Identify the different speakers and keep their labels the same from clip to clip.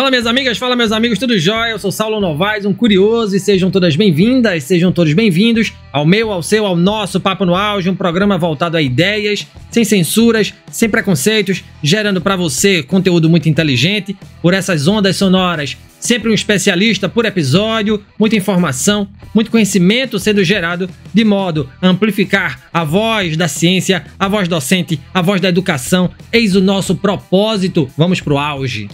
Speaker 1: Fala minhas amigas, fala meus amigos, tudo jóia? Eu sou Saulo Novaes, um curioso, e sejam todas bem-vindas, sejam todos bem-vindos ao meu, ao seu, ao nosso Papo no Auge, um programa voltado a ideias, sem censuras, sem preconceitos, gerando para você conteúdo muito inteligente, por essas ondas sonoras, sempre um especialista por episódio, muita informação, muito conhecimento sendo gerado de modo a amplificar a voz da ciência, a voz docente, a voz da educação. Eis o nosso propósito, vamos pro auge.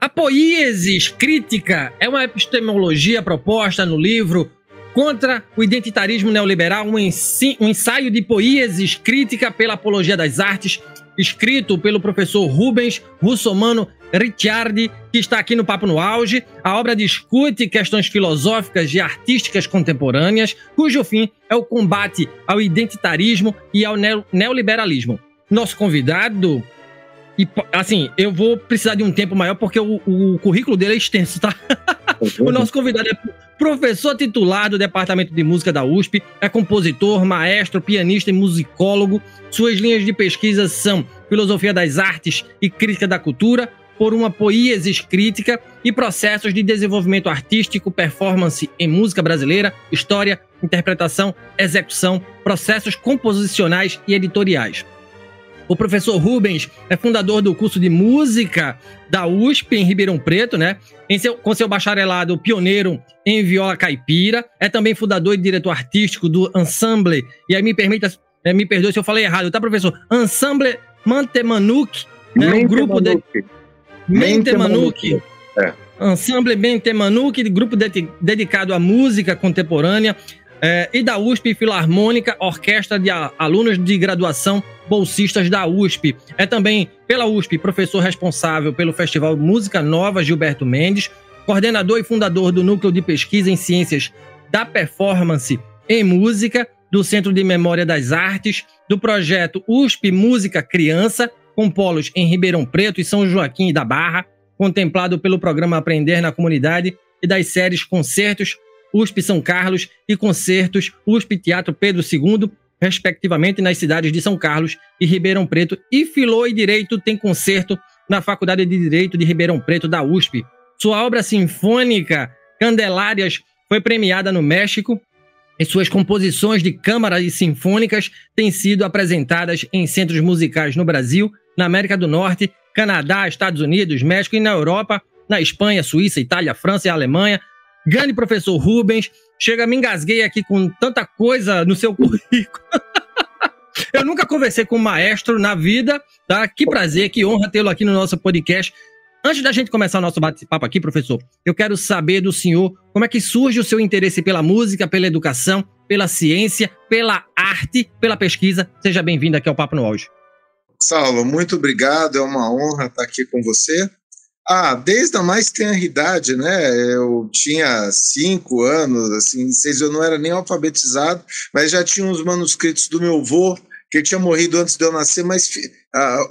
Speaker 1: A poiesis crítica é uma epistemologia proposta no livro Contra o Identitarismo Neoliberal, um ensaio de poiesis crítica pela apologia das artes, escrito pelo professor Rubens Russomano Ricciardi, que está aqui no Papo no Auge. A obra discute questões filosóficas e artísticas contemporâneas, cujo fim é o combate ao identitarismo e ao neoliberalismo. Nosso convidado... E, assim, eu vou precisar de um tempo maior porque o currículo dele é extenso, tá? O nosso convidado é professor titular do Departamento de Música da USP, é compositor, maestro, pianista e musicólogo. Suas linhas de pesquisa são filosofia das artes e crítica da cultura, por uma poiesis crítica e processos de desenvolvimento artístico, performance em música brasileira, história, interpretação, execução, processos composicionais e editoriais. O professor Rubens é fundador do curso de música da USP em Ribeirão Preto, né? Com seu bacharelado pioneiro em viola caipira. É também fundador e diretor artístico do Ensemble, e aí me perdoe se eu falei errado, tá, professor? Ensemble Mantemanuk, né? Um grupo de... Mentemanuk. Ensemble Mentemanuk, grupo dedicado à música contemporânea. E da USP Filarmônica, orquestra de alunos de graduação bolsistas da USP. É também, pela USP, professor responsável pelo Festival Música Nova Gilberto Mendes, coordenador e fundador do Núcleo de Pesquisa em Ciências da Performance em Música, do Centro de Memória das Artes, do projeto USP Música Criança, com polos em Ribeirão Preto e São Joaquim da Barra, contemplado pelo programa Aprender na Comunidade, e das séries Concertos USP São Carlos e Concertos USP Teatro Pedro II, respectivamente, nas cidades de São Carlos e Ribeirão Preto. E Filô e Direito tem concerto na Faculdade de Direito de Ribeirão Preto da USP. Sua obra sinfônica, Candelárias, foi premiada no México e suas composições de câmara e sinfônicas têm sido apresentadas em centros musicais no Brasil, na América do Norte, Canadá, Estados Unidos, México e na Europa, na Espanha, Suíça, Itália, França e Alemanha. Grande professor Rubens, me engasguei aqui com tanta coisa no seu currículo. Eu nunca conversei com um maestro na vida, tá? Que prazer, que honra tê-lo aqui no nosso podcast. Antes da gente começar o nosso bate-papo aqui, professor, eu quero saber do senhor como é que surge o seu interesse pela música, pela educação, pela ciência, pela arte, pela pesquisa. Seja bem-vindo aqui ao Papo no Auge.
Speaker 2: Saulo, muito obrigado, é uma honra estar aqui com você. Desde a mais tenra idade, né? Eu tinha 5 anos, assim, 6, eu não era nem alfabetizado, mas já tinha uns manuscritos do meu avô, que ele tinha morrido antes de eu nascer, mas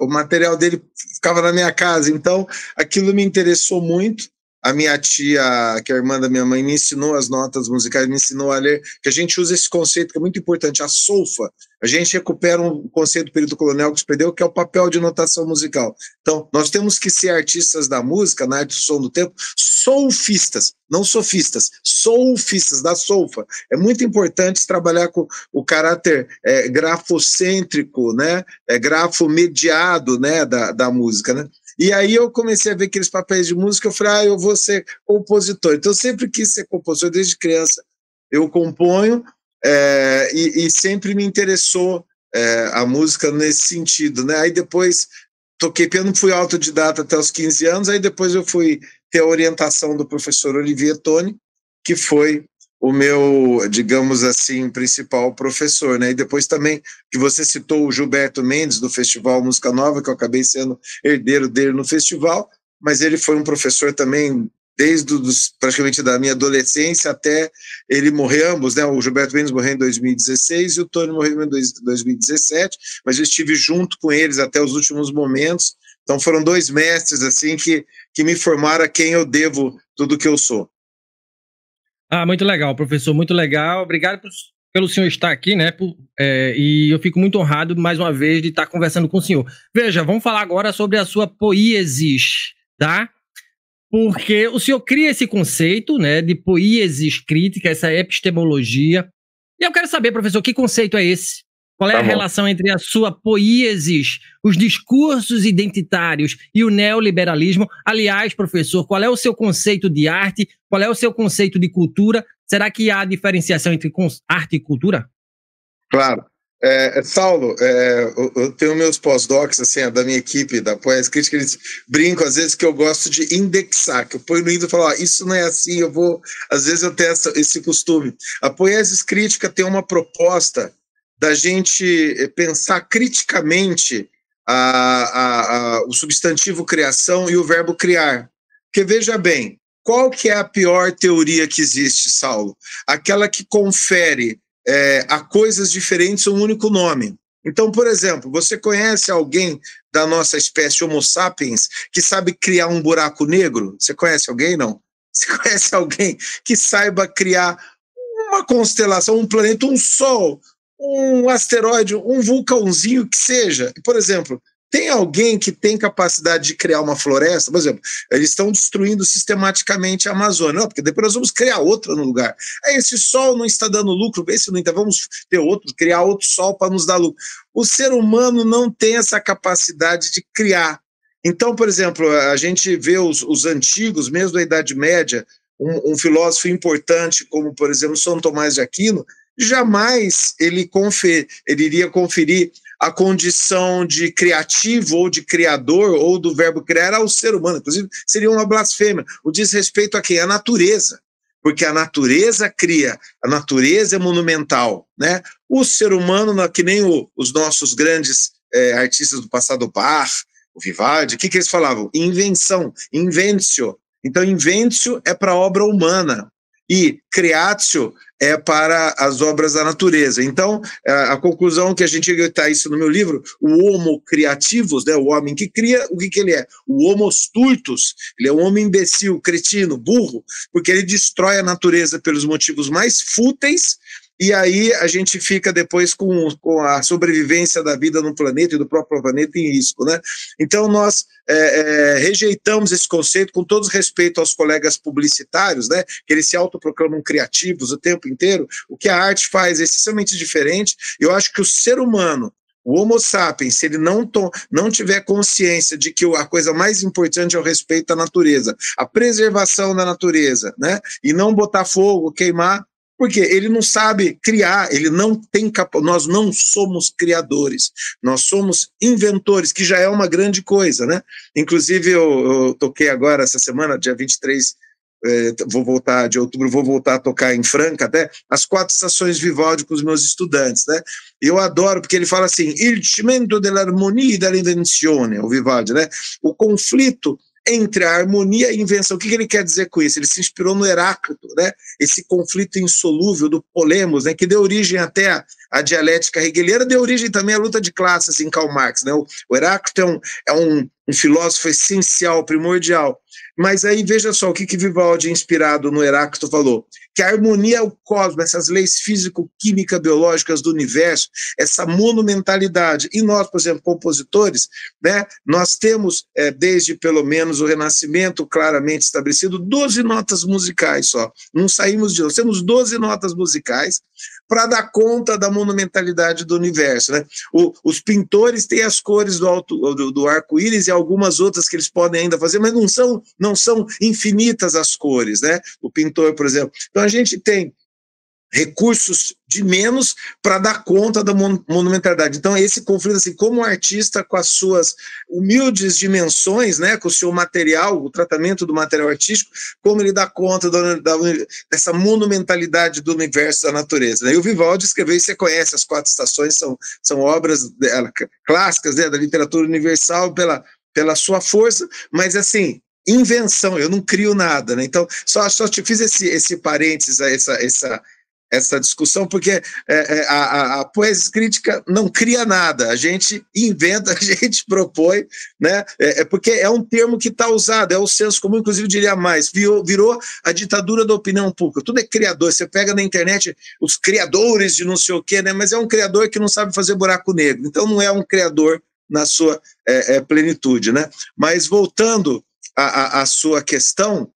Speaker 2: o material dele ficava na minha casa, então aquilo me interessou muito. A minha tia, que é a irmã da minha mãe, me ensinou as notas musicais, me ensinou a ler, que a gente usa esse conceito que é muito importante, a solfa. A gente recupera um conceito do período colonial que se perdeu, que é o papel de notação musical. Então, nós temos que ser artistas da música, na arte do som do tempo, solfistas, não sofistas, solfistas, da solfa. É muito importante trabalhar com o caráter grafocêntrico, né? Grafomediado, né? da música, né? E aí eu comecei a ver aqueles papéis de música, eu falei, eu vou ser compositor. Então eu sempre quis ser compositor, desde criança eu componho, e sempre me interessou a música nesse sentido, né? Aí depois toquei piano, fui autodidata até os 15 anos, aí depois eu fui ter a orientação do professor Olivier Toni, que foi o meu, digamos assim, principal professor, né? E depois também, que você citou o Gilberto Mendes, do Festival Música Nova, que eu acabei sendo herdeiro dele no festival, mas ele foi um professor também desde praticamente da minha adolescência até ele morrer, ambos, né? O Gilberto Mendes morreu em 2016 e o Tony morreu em 2017, mas eu estive junto com eles até os últimos momentos. Então foram dois mestres assim que me formaram a quem eu devo tudo que eu sou.
Speaker 1: Ah, muito legal, professor, muito legal. Obrigado pelo senhor estar aqui, né? E eu fico muito honrado, mais uma vez, de estar conversando com o senhor. Veja, vamos falar agora sobre a sua poiesis, tá? Porque o senhor cria esse conceito, né, de poiesis crítica, essa epistemologia. E eu quero saber, professor, que conceito é esse? Qual é a relação entre a sua poiesis, os discursos identitários e o neoliberalismo? Aliás, professor, qual é o seu conceito de arte? Qual é o seu conceito de cultura? Será que há diferenciação entre arte e cultura?
Speaker 2: Claro. Saulo, eu tenho meus pós-docs, assim, da minha equipe, da Poiesis Crítica, eles brincam às vezes que eu gosto de indexar, que eu ponho no índice e falo, isso não é assim, às vezes eu tenho esse costume. A Poiesis Crítica tem uma proposta da gente pensar criticamente o substantivo criação e o verbo criar. Porque veja bem, qual que é a pior teoria que existe, Saulo? Aquela que confere a coisas diferentes um único nome. Então, por exemplo, você conhece alguém da nossa espécie Homo sapiens que sabe criar um buraco negro? Você conhece alguém? Não. Você conhece alguém que saiba criar uma constelação, um planeta, um sol, um asteroide, um vulcãozinho que seja? Por exemplo, tem alguém que tem capacidade de criar uma floresta? Por exemplo, eles estão destruindo sistematicamente a Amazônia. Não, porque depois nós vamos criar outra no lugar. Esse sol não está dando lucro, esse não está, vamos ter outro, criar outro sol para nos dar lucro. O ser humano não tem essa capacidade de criar. Então, por exemplo, a gente vê os antigos, mesmo da Idade Média, um filósofo importante como, por exemplo, São Tomás de Aquino, jamais ele iria conferir a condição de criativo ou de criador ou do verbo criar ao ser humano. Inclusive, seria uma blasfêmia. O desrespeito a quem? A natureza. Porque a natureza cria, a natureza é monumental, né? O ser humano, que nem os nossos grandes artistas do passado, Bach, o Vivaldi, o que eles falavam? Invenção, inventio. Então, inventio é para a obra humana e creatio é para as obras da natureza. Então, a conclusão que a gente está isso no meu livro, o homo criativus, né, o homem que cria, o que ele é? O homo stultus, ele é um homem imbecil, cretino, burro, porque ele destrói a natureza pelos motivos mais fúteis, e aí a gente fica depois com a sobrevivência da vida no planeta e do próprio planeta em risco, né? Então nós rejeitamos esse conceito com todo respeito aos colegas publicitários, né? Que eles se autoproclamam criativos o tempo inteiro. O que a arte faz é essencialmente diferente. Eu acho que o ser humano, o Homo sapiens, se ele não tiver consciência de que a coisa mais importante é o respeito à natureza, a preservação da natureza, né? E não botar fogo, queimar, porque ele não sabe criar, ele não tem nós não somos criadores, nós somos inventores, que já é uma grande coisa, né? Inclusive eu toquei agora essa semana, dia 23 de outubro, vou voltar a tocar em Franca até, as 4 estações Vivaldi com os meus estudantes, né? E eu adoro, porque ele fala assim, il cimento dell'armonia e dell'invenzione, o Vivaldi, né? O conflito entre a harmonia e a invenção. O que ele quer dizer com isso? Ele se inspirou no Heráclito, né? Esse conflito insolúvel do Polemos, né? Que deu origem até à dialética hegeliana, deu origem também à luta de classes em Karl Marx, né? O Heráclito é um filósofo essencial, primordial. Mas aí veja só o que Vivaldi, inspirado no Heráclito, falou, que a harmonia é o cosmos, essas leis físico-química-biológicas do universo, essa monumentalidade. E nós, por exemplo, compositores, né, nós temos, desde pelo menos o Renascimento, claramente estabelecido, 12 notas musicais só. Não saímos de nós, temos 12 notas musicais para dar conta da monumentalidade do universo, né? Os pintores têm as cores do arco-íris e algumas outras que eles podem ainda fazer, mas não são infinitas as cores, né? O pintor, por exemplo. Então a gente tem recursos de menos para dar conta da monumentalidade. Então esse conflito, assim, como artista com as suas humildes dimensões, né, com o seu material, o tratamento do material artístico, como ele dá conta dessa monumentalidade do universo, da natureza, né? E o Vivaldi escreveu, e você conhece, as 4 estações são obras clássicas, né, da literatura universal pela sua força, mas assim, invenção, eu não crio nada, né? Então, só te fiz esse parênteses, essa discussão, porque a poesia crítica não cria nada, a gente inventa, a gente propõe, né? Porque é um termo que está usado, é o senso comum, inclusive diria mais, virou a ditadura da opinião pública, tudo é criador, você pega na internet os criadores de não sei o quê, né? Mas é um criador que não sabe fazer buraco negro, então não é um criador na sua plenitude, né? Mas voltando à sua questão,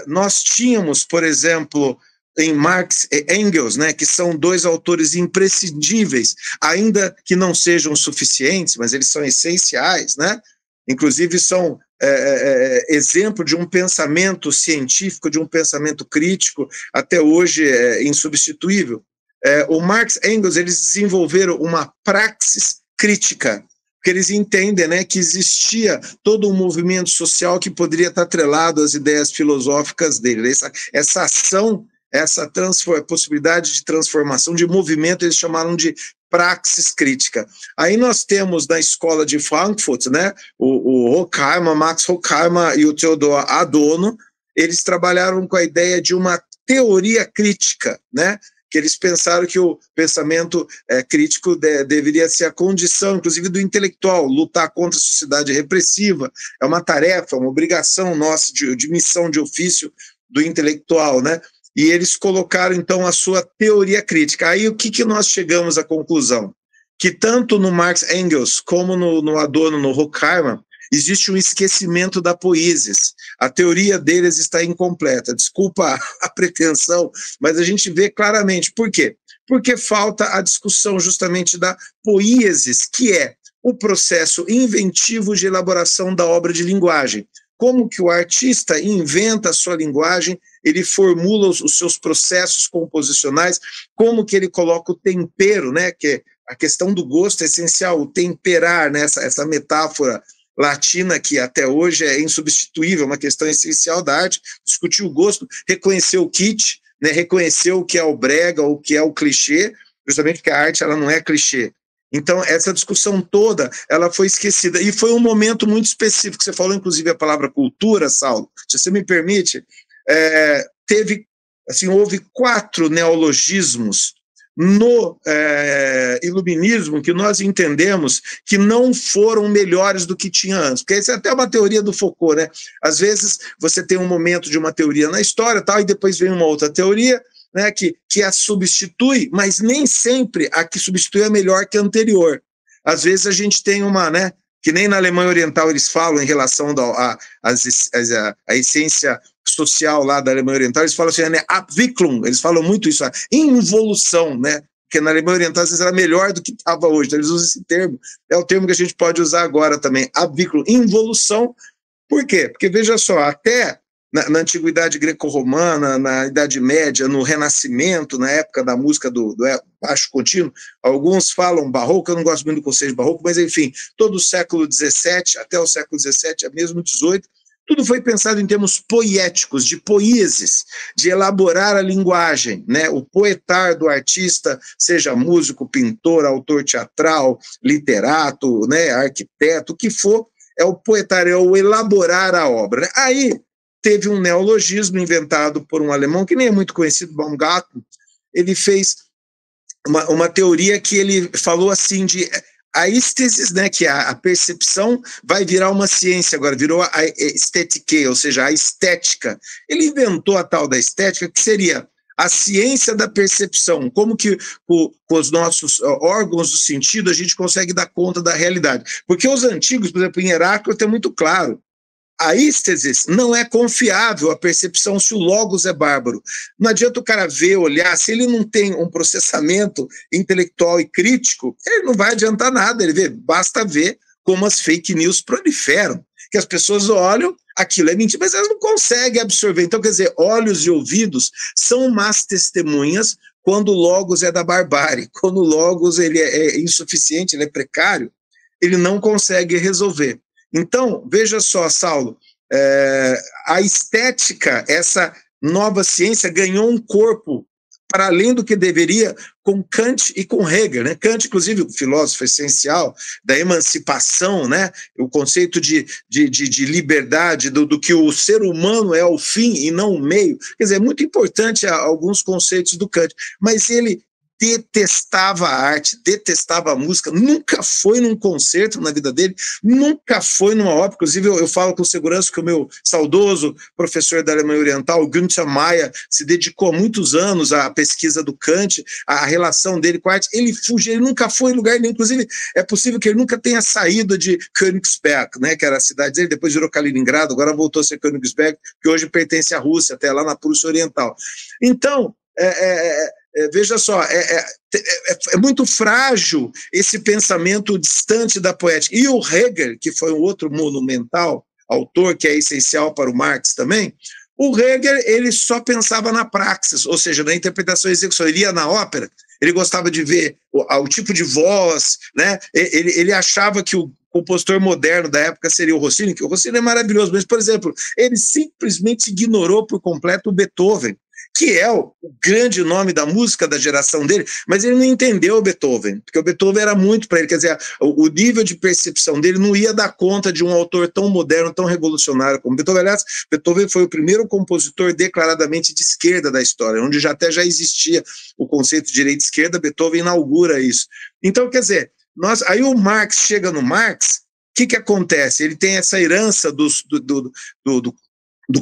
Speaker 2: nós tínhamos, por exemplo, em Marx e Engels, né, que são dois autores imprescindíveis, ainda que não sejam suficientes, mas eles são essenciais, né? Inclusive são exemplo de um pensamento científico, de um pensamento crítico, até hoje insubstituível. O Marx e Engels, eles desenvolveram uma praxis crítica, porque eles entendem, né, que existia todo um movimento social que poderia estar atrelado às ideias filosóficas dele. Essa ação, essa possibilidade de transformação, de movimento, eles chamaram de praxis crítica. Aí nós temos na escola de Frankfurt, né, o Horkheimer, Max Horkheimer e o Theodor Adorno, eles trabalharam com a ideia de uma teoria crítica, né, que eles pensaram que o pensamento crítico deveria ser a condição, inclusive, do intelectual, lutar contra a sociedade repressiva, é uma tarefa, uma obrigação nossa de missão de ofício do intelectual, né? E eles colocaram, então, a sua teoria crítica. Aí o que nós chegamos à conclusão? Que tanto no Marx Engels como no Adorno, no Horkheimer, existe um esquecimento da poiesis. A teoria deles está incompleta. Desculpa a pretensão, mas a gente vê claramente. Por quê? Porque falta a discussão justamente da poiesis, que é o processo inventivo de elaboração da obra de linguagem. Como que o artista inventa a sua linguagem, ele formula os seus processos composicionais, como que ele coloca o tempero, né? Que a questão do gosto é essencial, o temperar, né? Essa metáfora latina que até hoje é insubstituível, uma questão essencial da arte, discutir o gosto, reconhecer o kitsch, né, reconhecer o que é o brega, o que é o clichê, justamente porque a arte ela não é clichê. Então, essa discussão toda, ela foi esquecida, e foi um momento muito específico, você falou inclusive a palavra cultura, Saulo, se você me permite, houve 4 neologismos no iluminismo que nós entendemos que não foram melhores do que tinha antes, porque essa é até uma teoria do Foucault, né? Às vezes você tem um momento de uma teoria na história tal, e depois vem uma outra teoria, né, que a substitui, mas nem sempre a que substitui é melhor que a anterior. Às vezes a gente tem uma, né, que nem na Alemanha Oriental eles falam em relação à essência social lá da Alemanha Oriental, eles falam assim, né, Abwicklung, eles falam muito isso, a involução, né, porque na Alemanha Oriental às vezes era melhor do que estava hoje, então eles usam esse termo, é o termo que a gente pode usar agora também, Abwicklung, involução. Por quê? Porque veja só, até na Antiguidade Greco-Romana, na Idade Média, no Renascimento, na época da música do baixo contínuo, alguns falam barroco, eu não gosto muito do conceito de barroco, mas enfim, todo o século XVII, até o século XVII, mesmo XVIII, tudo foi pensado em termos poéticos, de poieses, de elaborar a linguagem, né? O poetar do artista, seja músico, pintor, autor teatral, literato, né? Arquiteto, o que for, é o poetar, é o elaborar a obra, né? Aí teve um neologismo inventado por um alemão, que nem é muito conhecido, Baumgarten, ele fez uma teoria que ele falou assim de a estesis, né, que a percepção vai virar uma ciência agora, virou a estética, ou seja, a estética. Ele inventou a tal da estética, que seria a ciência da percepção, como que com os nossos órgãos do sentido a gente consegue dar conta da realidade. Porque os antigos, por exemplo, em Heráclito é muito claro, a ístesis não é confiável, a percepção, se o logos é bárbaro. Não adianta o cara ver, olhar, se ele não tem um processamento intelectual e crítico, ele não vai adiantar nada, basta ver como as fake news proliferam, que as pessoas olham, aquilo é mentira, mas elas não conseguem absorver. Então, quer dizer, olhos e ouvidos são más testemunhas quando o logos é da barbárie, quando o logos ele é insuficiente, ele é precário, ele não consegue resolver. Então, veja só, Saulo, a estética, essa nova ciência ganhou um corpo para além do que deveria com Kant e com Hegel, né? Kant, inclusive, o filósofo essencial da emancipação, né? O conceito de liberdade, do que o ser humano é o fim e não o meio. Quer dizer, é muito importante alguns conceitos do Kant, mas ele detestava a arte, detestava a música, nunca foi num concerto na vida dele, nunca foi numa ópera. Inclusive, eu falo com segurança que o meu saudoso professor da Alemanha Oriental, Günther Meier, se dedicou há muitos anos à pesquisa do Kant, à relação dele com a arte. Ele fugiu, ele nunca foi em lugar nenhum. Inclusive, é possível que ele nunca tenha saído de Königsberg, né, que era a cidade dele, depois virou Kaliningrado, agora voltou a ser Königsberg, que hoje pertence à Rússia, até lá na Prússia Oriental. Então, veja só, é muito frágil esse pensamento distante da poética. E o Hegel, que foi um outro monumental autor, que é essencial para o Marx também, o Hegel ele só pensava na praxis, ou seja, na interpretação e execução. Ele ia na ópera, ele gostava de ver o tipo de voz, né? Ele achava que o compositor moderno da época seria o Rossini, que o Rossini é maravilhoso, mas, por exemplo, ele simplesmente ignorou por completo o Beethoven, que é o grande nome da música da geração dele, mas ele não entendeu o Beethoven, porque o Beethoven era muito para ele, quer dizer, o nível de percepção dele não ia dar conta de um autor tão moderno, tão revolucionário como Beethoven. Aliás, Beethoven foi o primeiro compositor declaradamente de esquerda da história, onde já existia o conceito de direita e esquerda, Beethoven inaugura isso. Então, quer dizer, aí o Marx chega no Marx, o que acontece? Ele tem essa herança do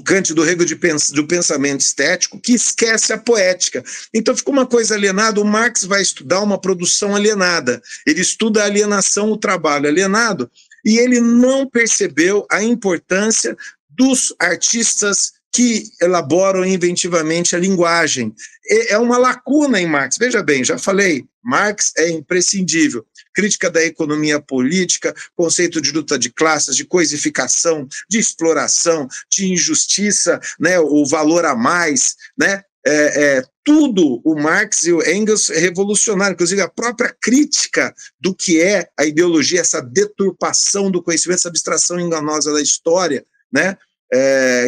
Speaker 2: Kant, do Hegel, do pensamento estético, que esquece a poética. Então fica uma coisa alienada. O Marx vai estudar uma produção alienada, ele estuda a alienação, o trabalho alienado, e ele não percebeu a importância dos artistas que elaboram inventivamente a linguagem. É uma lacuna em Marx. Veja bem, já falei, Marx é imprescindível. Crítica da economia política, conceito de luta de classes, de coisificação, de exploração, de injustiça, né, o valor a mais, né, tudo o Marx e o Engels revolucionaram, inclusive a própria crítica do que é a ideologia, essa deturpação do conhecimento, essa abstração enganosa da história, né,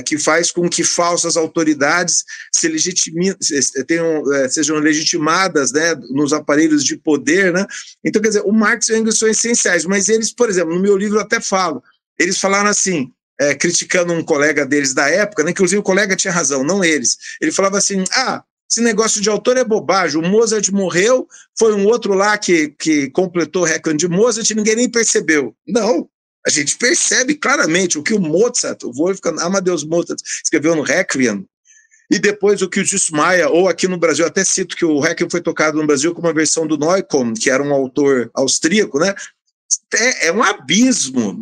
Speaker 2: que faz com que falsas autoridades sejam legitimadas, né, nos aparelhos de poder, né? Então, quer dizer, o Marx e o Engels são essenciais, mas eles, por exemplo, no meu livro eu até falo, eles falaram assim, criticando um colega deles da época, né, inclusive o colega tinha razão, não eles, ele falava assim, esse negócio de autor é bobagem, o Mozart morreu, foi um outro lá que completou o recorde de Mozart e ninguém nem percebeu. Não, a gente percebe claramente o que o Mozart, o Wolfgang Amadeus Mozart, escreveu no Requiem, e depois o que o Justus Mayer, ou aqui no Brasil, até cito que o Requiem foi tocado no Brasil com uma versão do Neukomm, que era um autor austríaco, né? É um abismo,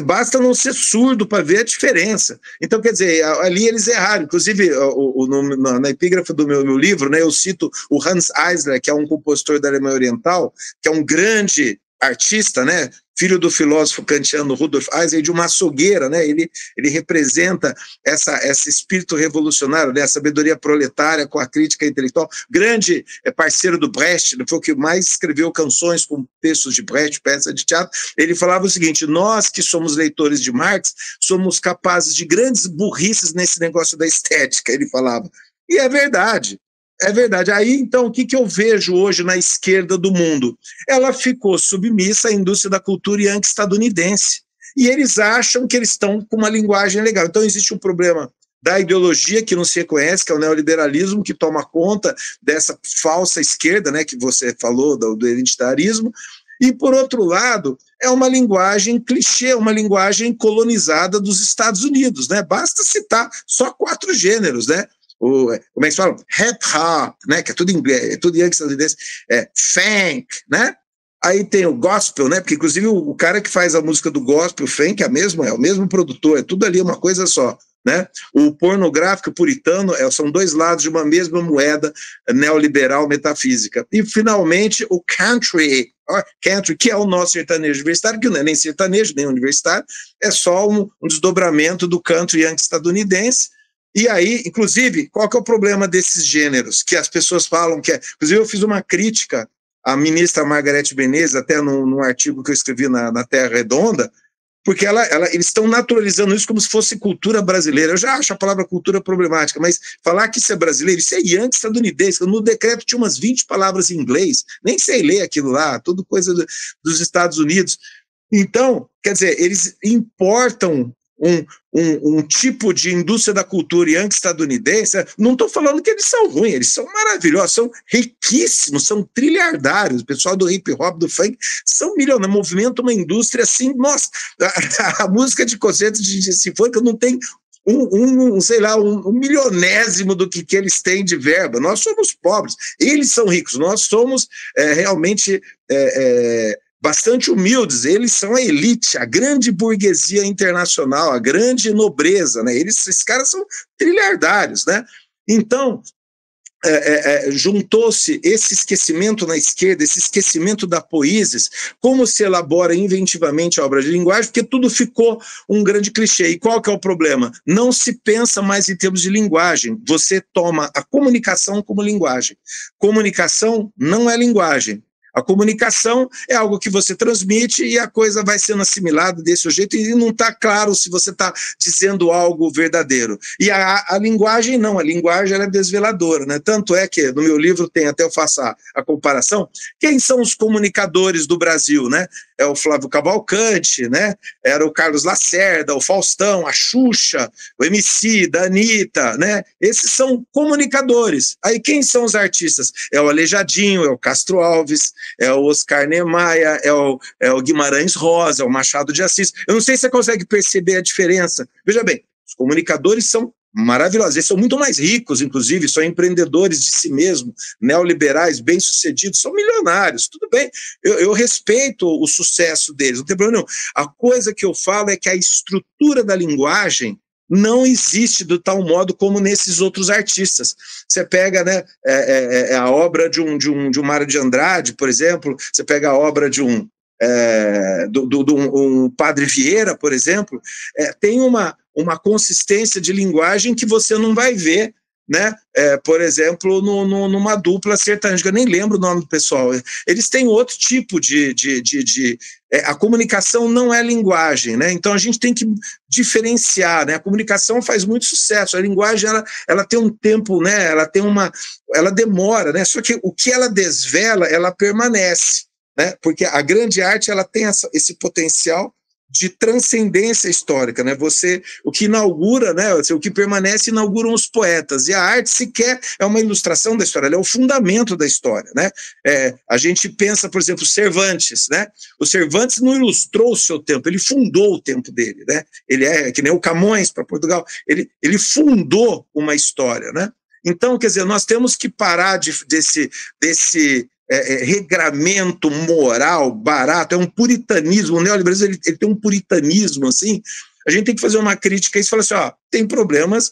Speaker 2: basta não ser surdo para ver a diferença. Então, quer dizer, ali eles erraram. Inclusive, na epígrafe do meu livro, né, eu cito o Hans Eisler, que é um compositor da Alemanha Oriental, que é um grande artista, né, filho do filósofo kantiano Rudolf Eisler, de uma açougueira, né, ele representa esse espírito revolucionário, né, a sabedoria proletária com a crítica intelectual, grande parceiro do Brecht, foi o que mais escreveu canções com textos de Brecht, peças de teatro. Ele falava o seguinte, nós que somos leitores de Marx, somos capazes de grandes burrices nesse negócio da estética, ele falava, e é verdade. É verdade. Aí, então, o que eu vejo hoje na esquerda do mundo? Ela ficou submissa à indústria da cultura yankee estadunidense. E eles acham que eles estão com uma linguagem legal. Então, existe um problema da ideologia que não se reconhece, que é o neoliberalismo, que toma conta dessa falsa esquerda, né, que você falou, do identitarismo. E, por outro lado, é uma linguagem clichê, uma linguagem colonizada dos Estados Unidos, né? Basta citar só 4 gêneros, né? Como é que se fala? Hip hop, né? Que é tudo em inglês, é tudo em estadunidense, funk, né? Aí tem o gospel, né? Porque inclusive o cara que faz a música do gospel, o funk, é o mesmo produtor, é tudo ali uma coisa só, né? O pornográfico, o puritano, são 2 lados de uma mesma moeda neoliberal metafísica. E finalmente o country, que é o nosso sertanejo universitário, que não é nem sertanejo, nem universitário, é só um desdobramento do country yankee estadunidense. E aí, inclusive, qual que é o problema desses gêneros? Que as pessoas falam que inclusive eu fiz uma crítica à ministra Margarete Menezes, até num artigo que eu escrevi na Terra Redonda, porque eles estão naturalizando isso como se fosse cultura brasileira. Eu já acho a palavra cultura problemática, mas falar que isso é brasileiro, isso é yankee estadunidense. No decreto tinha umas 20 palavras em inglês, nem sei ler aquilo lá, tudo coisa dos Estados Unidos. Então, quer dizer, eles importam um tipo de indústria da cultura yankee estadunidense. Não estou falando que eles são ruins, eles são maravilhosos, são riquíssimos, são trilhardários. O pessoal do hip hop, do funk, são milionários, movimenta uma indústria assim. Nossa, a música de concerto de sinfônica não tem sei lá, um milionésimo do que eles têm de verba. Nós somos pobres, eles são ricos, nós somos realmente bastante humildes. Eles são a elite, a grande burguesia internacional, a grande nobreza, né? Esses caras são trilhardários, né? Então, juntou-se esse esquecimento na esquerda, esse esquecimento da poiesis, como se elabora inventivamente a obra de linguagem, porque tudo ficou um grande clichê. E qual que é o problema? Não se pensa mais em termos de linguagem, você toma a comunicação como linguagem. Comunicação não é linguagem. A comunicação é algo que você transmite e a coisa vai sendo assimilada desse jeito e não está claro se você está dizendo algo verdadeiro. E a linguagem não, a linguagem ela é desveladora, né? Tanto é que no meu livro tem, até eu faço a comparação, quem são os comunicadores do Brasil, né? É o Flávio Cavalcante, né? Era o Carlos Lacerda, o Faustão, a Xuxa, o Emicida, a Anitta, né? Esses são comunicadores. Aí quem são os artistas? É o Aleijadinho, é o Castro Alves, é o Oscar Niemeyer, é o Guimarães Rosa, é o Machado de Assis. Eu não sei se você consegue perceber a diferença. Veja bem, os comunicadores são maravilhosos, eles são muito mais ricos, inclusive, são empreendedores de si mesmos, neoliberais, bem-sucedidos, são milionários, tudo bem, eu respeito o sucesso deles, não tem problema nenhum. A coisa que eu falo é que a estrutura da linguagem não existe do tal modo como nesses outros artistas. Você pega, né, a obra de um Mário de Andrade, por exemplo, você pega a obra de um Padre Vieira, por exemplo, tem uma consistência de linguagem que você não vai ver, né? Por exemplo, numa dupla sertaneja, eu nem lembro o nome do pessoal. Eles têm outro tipo a comunicação não é linguagem, né? Então a gente tem que diferenciar, né? A comunicação faz muito sucesso, a linguagem ela tem um tempo, né? Ela demora, né? Só que o que ela desvela, ela permanece, né? Porque a grande arte ela tem esse potencial de transcendência histórica, né? O que inaugura, né? O que permanece inauguram os poetas, e a arte sequer é uma ilustração da história, ela é o fundamento da história, né? A gente pensa, por exemplo, Cervantes, né? O Cervantes não ilustrou o seu tempo, ele fundou o tempo dele, né? Ele é que nem o Camões para Portugal, ele fundou uma história, né? Então, quer dizer, nós temos que parar desse regramento moral barato, é um puritanismo, o neoliberalismo ele tem um puritanismo assim. A gente tem que fazer uma crítica a isso e falar assim, ó, tem problemas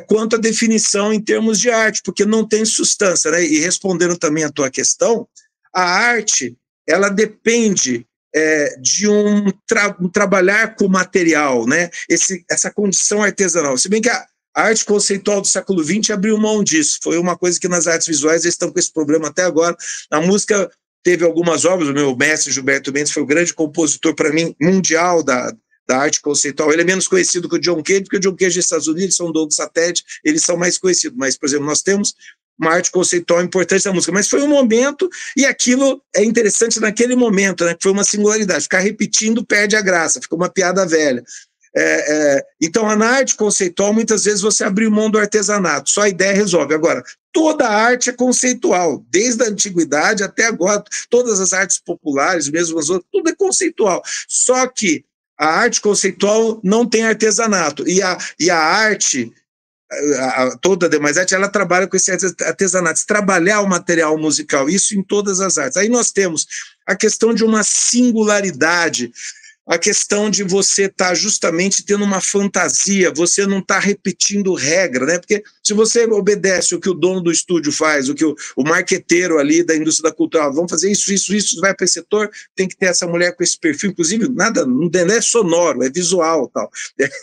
Speaker 2: quanto à definição em termos de arte, porque não tem substância, né? E respondendo também a tua questão, a arte, ela depende de um trabalhar com material, né? Essa condição artesanal, se bem que a arte conceitual do século XX abriu mão disso. Foi uma coisa que nas artes visuais eles estão com esse problema até agora. A música teve algumas obras, o meu mestre Gilberto Mendes foi o grande compositor, para mim, mundial da arte conceitual. Ele é menos conhecido que o John Cage, porque o John Cage dos Estados Unidos são dono do satélite, eles são mais conhecidos. Mas, por exemplo, nós temos uma arte conceitual importante da música, mas foi um momento, e aquilo é interessante naquele momento, né, que foi uma singularidade. Ficar repetindo perde a graça, fica uma piada velha. Então, na arte conceitual, muitas vezes você abriu mão do artesanato, só a ideia resolve. Agora, toda a arte é conceitual, desde a antiguidade até agora, todas as artes populares, mesmo as outras, tudo é conceitual. Só que a arte conceitual não tem artesanato, e a arte, toda a demais arte, ela trabalha com esse artesanato, trabalhar o material musical, isso em todas as artes. Aí nós temos a questão de uma singularidade, a questão de você estar justamente tendo uma fantasia, você não está repetindo regra, né? Porque se você obedece o que o dono do estúdio faz, o que o marqueteiro ali da indústria da cultura, vamos fazer isso, vai para esse setor, tem que ter essa mulher com esse perfil, inclusive nada, não é sonoro, é visual, tal.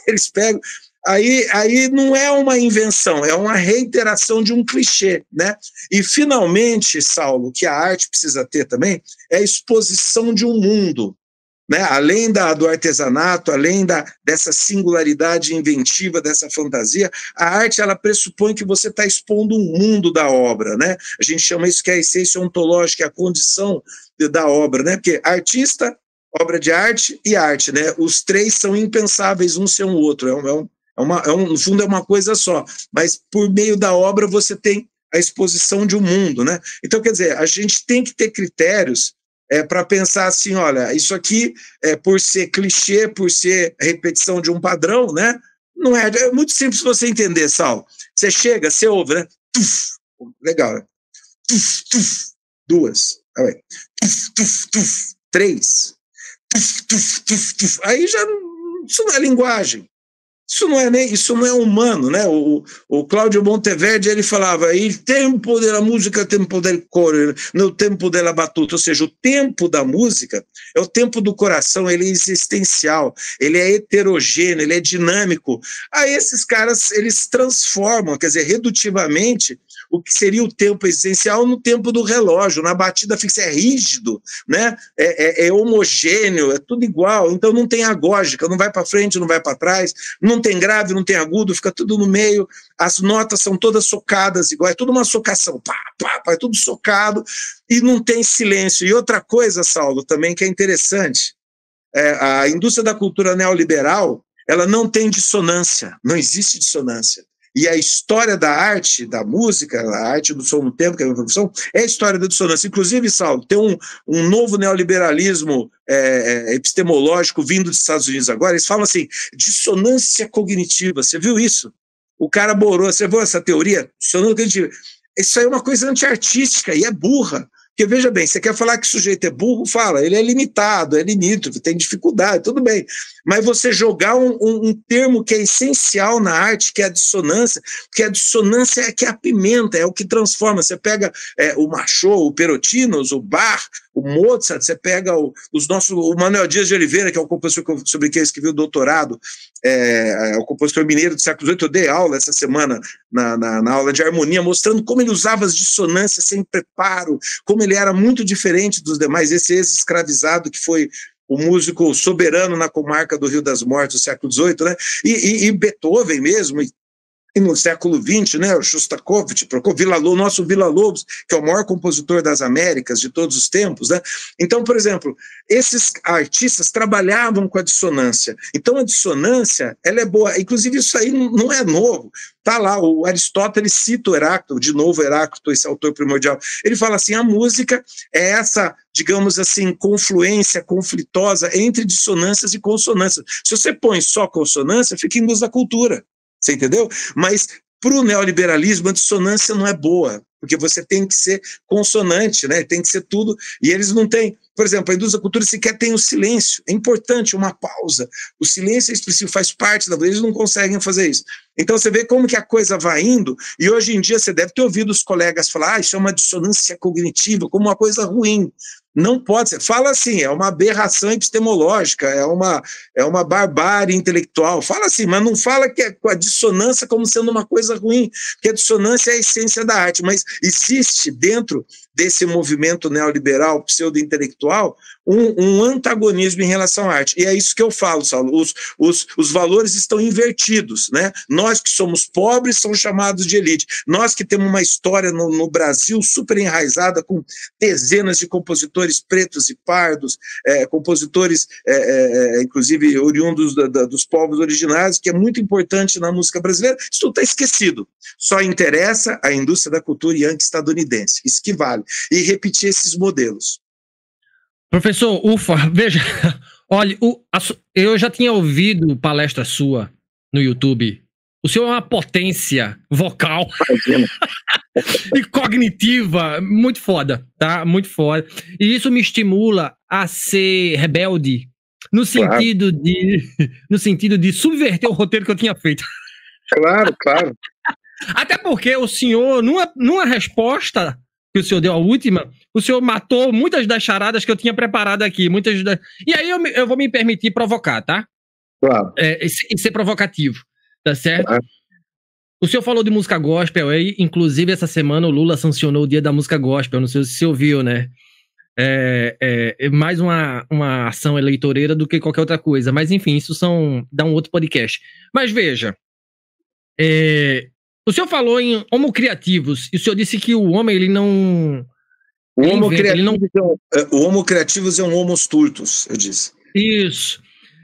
Speaker 2: Eles pegam, aí não é uma invenção, é uma reiteração de um clichê, né? E finalmente, Saulo, que a arte precisa ter também, é a exposição de um mundo. né? Além do artesanato, além dessa singularidade inventiva, dessa fantasia, a arte ela pressupõe que você está expondo um mundo da obra, né? A gente chama isso que é a essência ontológica, a condição da obra, né? Porque artista, obra de arte e arte, né? Os três são impensáveis um sem o outro, no fundo é uma coisa só, mas por meio da obra você tem a exposição de um mundo, né? Então, quer dizer, a gente tem que ter critérios para pensar assim, olha, isso aqui, por ser clichê, por ser repetição de um padrão, né? Não é muito simples você entender, Sal. Você chega, você ouve, né? Tuf, legal, né? Tuf, tuf, duas, tuf, tuf, tuf, três, tuf, tuf, tuf, tuf. Aí já isso não é linguagem. Isso não é humano, né? O Cláudio Monteverde, ele falava, il tempo della música, tempo del cuore, no tempo della batuta, ou seja, o tempo da música é o tempo do coração, ele é existencial, ele é heterogêneo, ele é dinâmico. Aí esses caras, eles transformam, quer dizer, redutivamente, o que seria o tempo existencial no tempo do relógio, na batida fixa, é rígido, né? É homogêneo, é tudo igual, então não tem agógica, não vai para frente, não vai para trás, não tem grave, não tem agudo, fica tudo no meio, as notas são todas socadas igual, é tudo uma socação, pá, pá, pá, é tudo socado e não tem silêncio. E outra coisa, Saulo, também que é interessante, a indústria da cultura neoliberal, ela não tem dissonância, não existe dissonância. E a história da arte, da música, a arte do som no tempo, que é a minha profissão, é a história da dissonância. Inclusive, Saulo, tem um novo neoliberalismo epistemológico vindo dos Estados Unidos agora, eles falam assim, dissonância cognitiva, você viu isso? O cara borou, você viu essa teoria? Dissonância cognitiva. Isso aí é uma coisa antiartística e é burra. Porque, veja bem, você quer falar que o sujeito é burro, fala, ele é limitado, é limítrofe, tem dificuldade, tudo bem. Mas você jogar um termo que é essencial na arte, que é a dissonância, porque a dissonância é que é a pimenta, é o que transforma. Você pega o Machot, o Perotinos, o Bach, o Mozart, você pega o Manuel Dias de Oliveira, que é o compositor sobre quem eu escrevi o doutorado, o compositor mineiro do século XVIII, eu dei aula essa semana na aula de harmonia, mostrando como ele usava as dissonâncias sem preparo, como ele era muito diferente dos demais, esse ex-escravizado que foi o músico soberano na comarca do Rio das Mortes do século XVIII, né? E Beethoven mesmo, e no século XX, né, o Shostakovich, o nosso Villa-Lobos, que é o maior compositor das Américas de todos os tempos, né? Então, por exemplo, esses artistas trabalhavam com a dissonância. Então, a dissonância, ela é boa. Inclusive, isso aí não é novo. Está lá, o Aristóteles cita o Heráclito, de novo Heráclito, esse autor primordial. Ele fala assim, a música é essa, digamos assim, confluência conflitosa entre dissonâncias e consonâncias. Se você põe só consonância, fica indústria da cultura. Você entendeu? Mas para o neoliberalismo a dissonância não é boa, porque você tem que ser consonante, né? Tem que ser tudo, e eles não têm. Por exemplo, a indústria da cultura sequer tem o silêncio, é importante, uma pausa. O silêncio é expressivo, faz parte da vida, eles não conseguem fazer isso. Então você vê como que a coisa vai indo, e hoje em dia você deve ter ouvido os colegas falar, isso é uma dissonância cognitiva, como uma coisa ruim. Não pode ser. Fala assim, é uma aberração epistemológica, é uma barbárie intelectual. Fala assim, mas não fala que é com a dissonância como sendo uma coisa ruim, porque a dissonância é a essência da arte, mas existe dentro desse movimento neoliberal, pseudo-intelectual, um antagonismo em relação à arte. E é isso que eu falo, Saulo, os valores estão invertidos, né? Nós que somos pobres somos chamados de elite. Nós que temos uma história no Brasil super enraizada, com dezenas de compositores pretos e pardos, compositores, inclusive oriundos dos povos originários, que é muito importante na música brasileira, isso tudo está esquecido. Só interessa a indústria da cultura yankee estadunidense, isso que vale. E repetir esses modelos.
Speaker 1: Professor, veja, olha, eu já tinha ouvido palestra sua no YouTube. O senhor é uma potência vocal e cognitiva muito foda, tá? Muito foda. E isso me estimula a ser rebelde no sentido de subverter o roteiro que eu tinha feito.
Speaker 2: Claro, claro.
Speaker 1: Até porque o senhor, numa resposta que o senhor deu a última, o senhor matou muitas das charadas que eu tinha preparado aqui. E aí eu vou me permitir provocar, tá?
Speaker 2: Claro.
Speaker 1: E ser provocativo, tá certo?
Speaker 2: Claro.
Speaker 1: O senhor falou de música gospel, inclusive essa semana o Lula sancionou o Dia da Música Gospel, não sei se você ouviu, né? mais uma ação eleitoreira do que qualquer outra coisa. Mas, enfim, isso dá um outro podcast. Mas veja, o senhor falou em homocriativos, e o senhor disse que o homem, ele não...
Speaker 2: O homo criativus é um homos turtus, eu disse.
Speaker 1: Isso.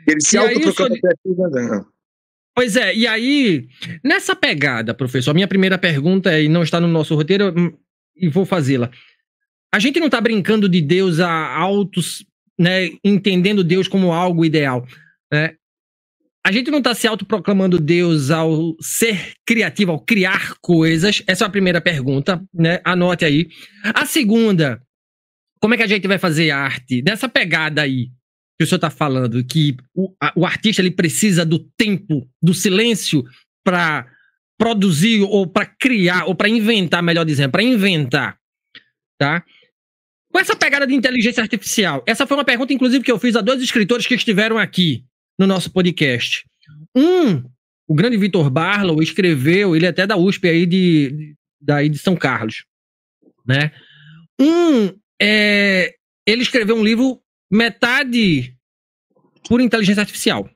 Speaker 2: Ele se autoproclama criativo, né?
Speaker 1: Pois é, e aí, nessa pegada, professor, a minha primeira pergunta, e não está no nosso roteiro, e vou fazê-la. A gente não está brincando de Deus a altos, né, entendendo Deus como algo ideal, né? A gente não está se autoproclamando Deus ao ser criativo, ao criar coisas. Essa é a primeira pergunta, né? Anote aí. A segunda, como é que a gente vai fazer arte? Dessa pegada aí que o senhor está falando, que o artista ele precisa do tempo, do silêncio para produzir ou para criar, ou para inventar, melhor dizendo, para inventar, tá? Com essa pegada de inteligência artificial, essa foi uma pergunta, inclusive, que eu fiz a 2 escritores que estiveram aqui no nosso podcast. O grande Vitor Barlow escreveu, ele é até da USP aí daí de São Carlos, né? Ele escreveu um livro metade por inteligência artificial,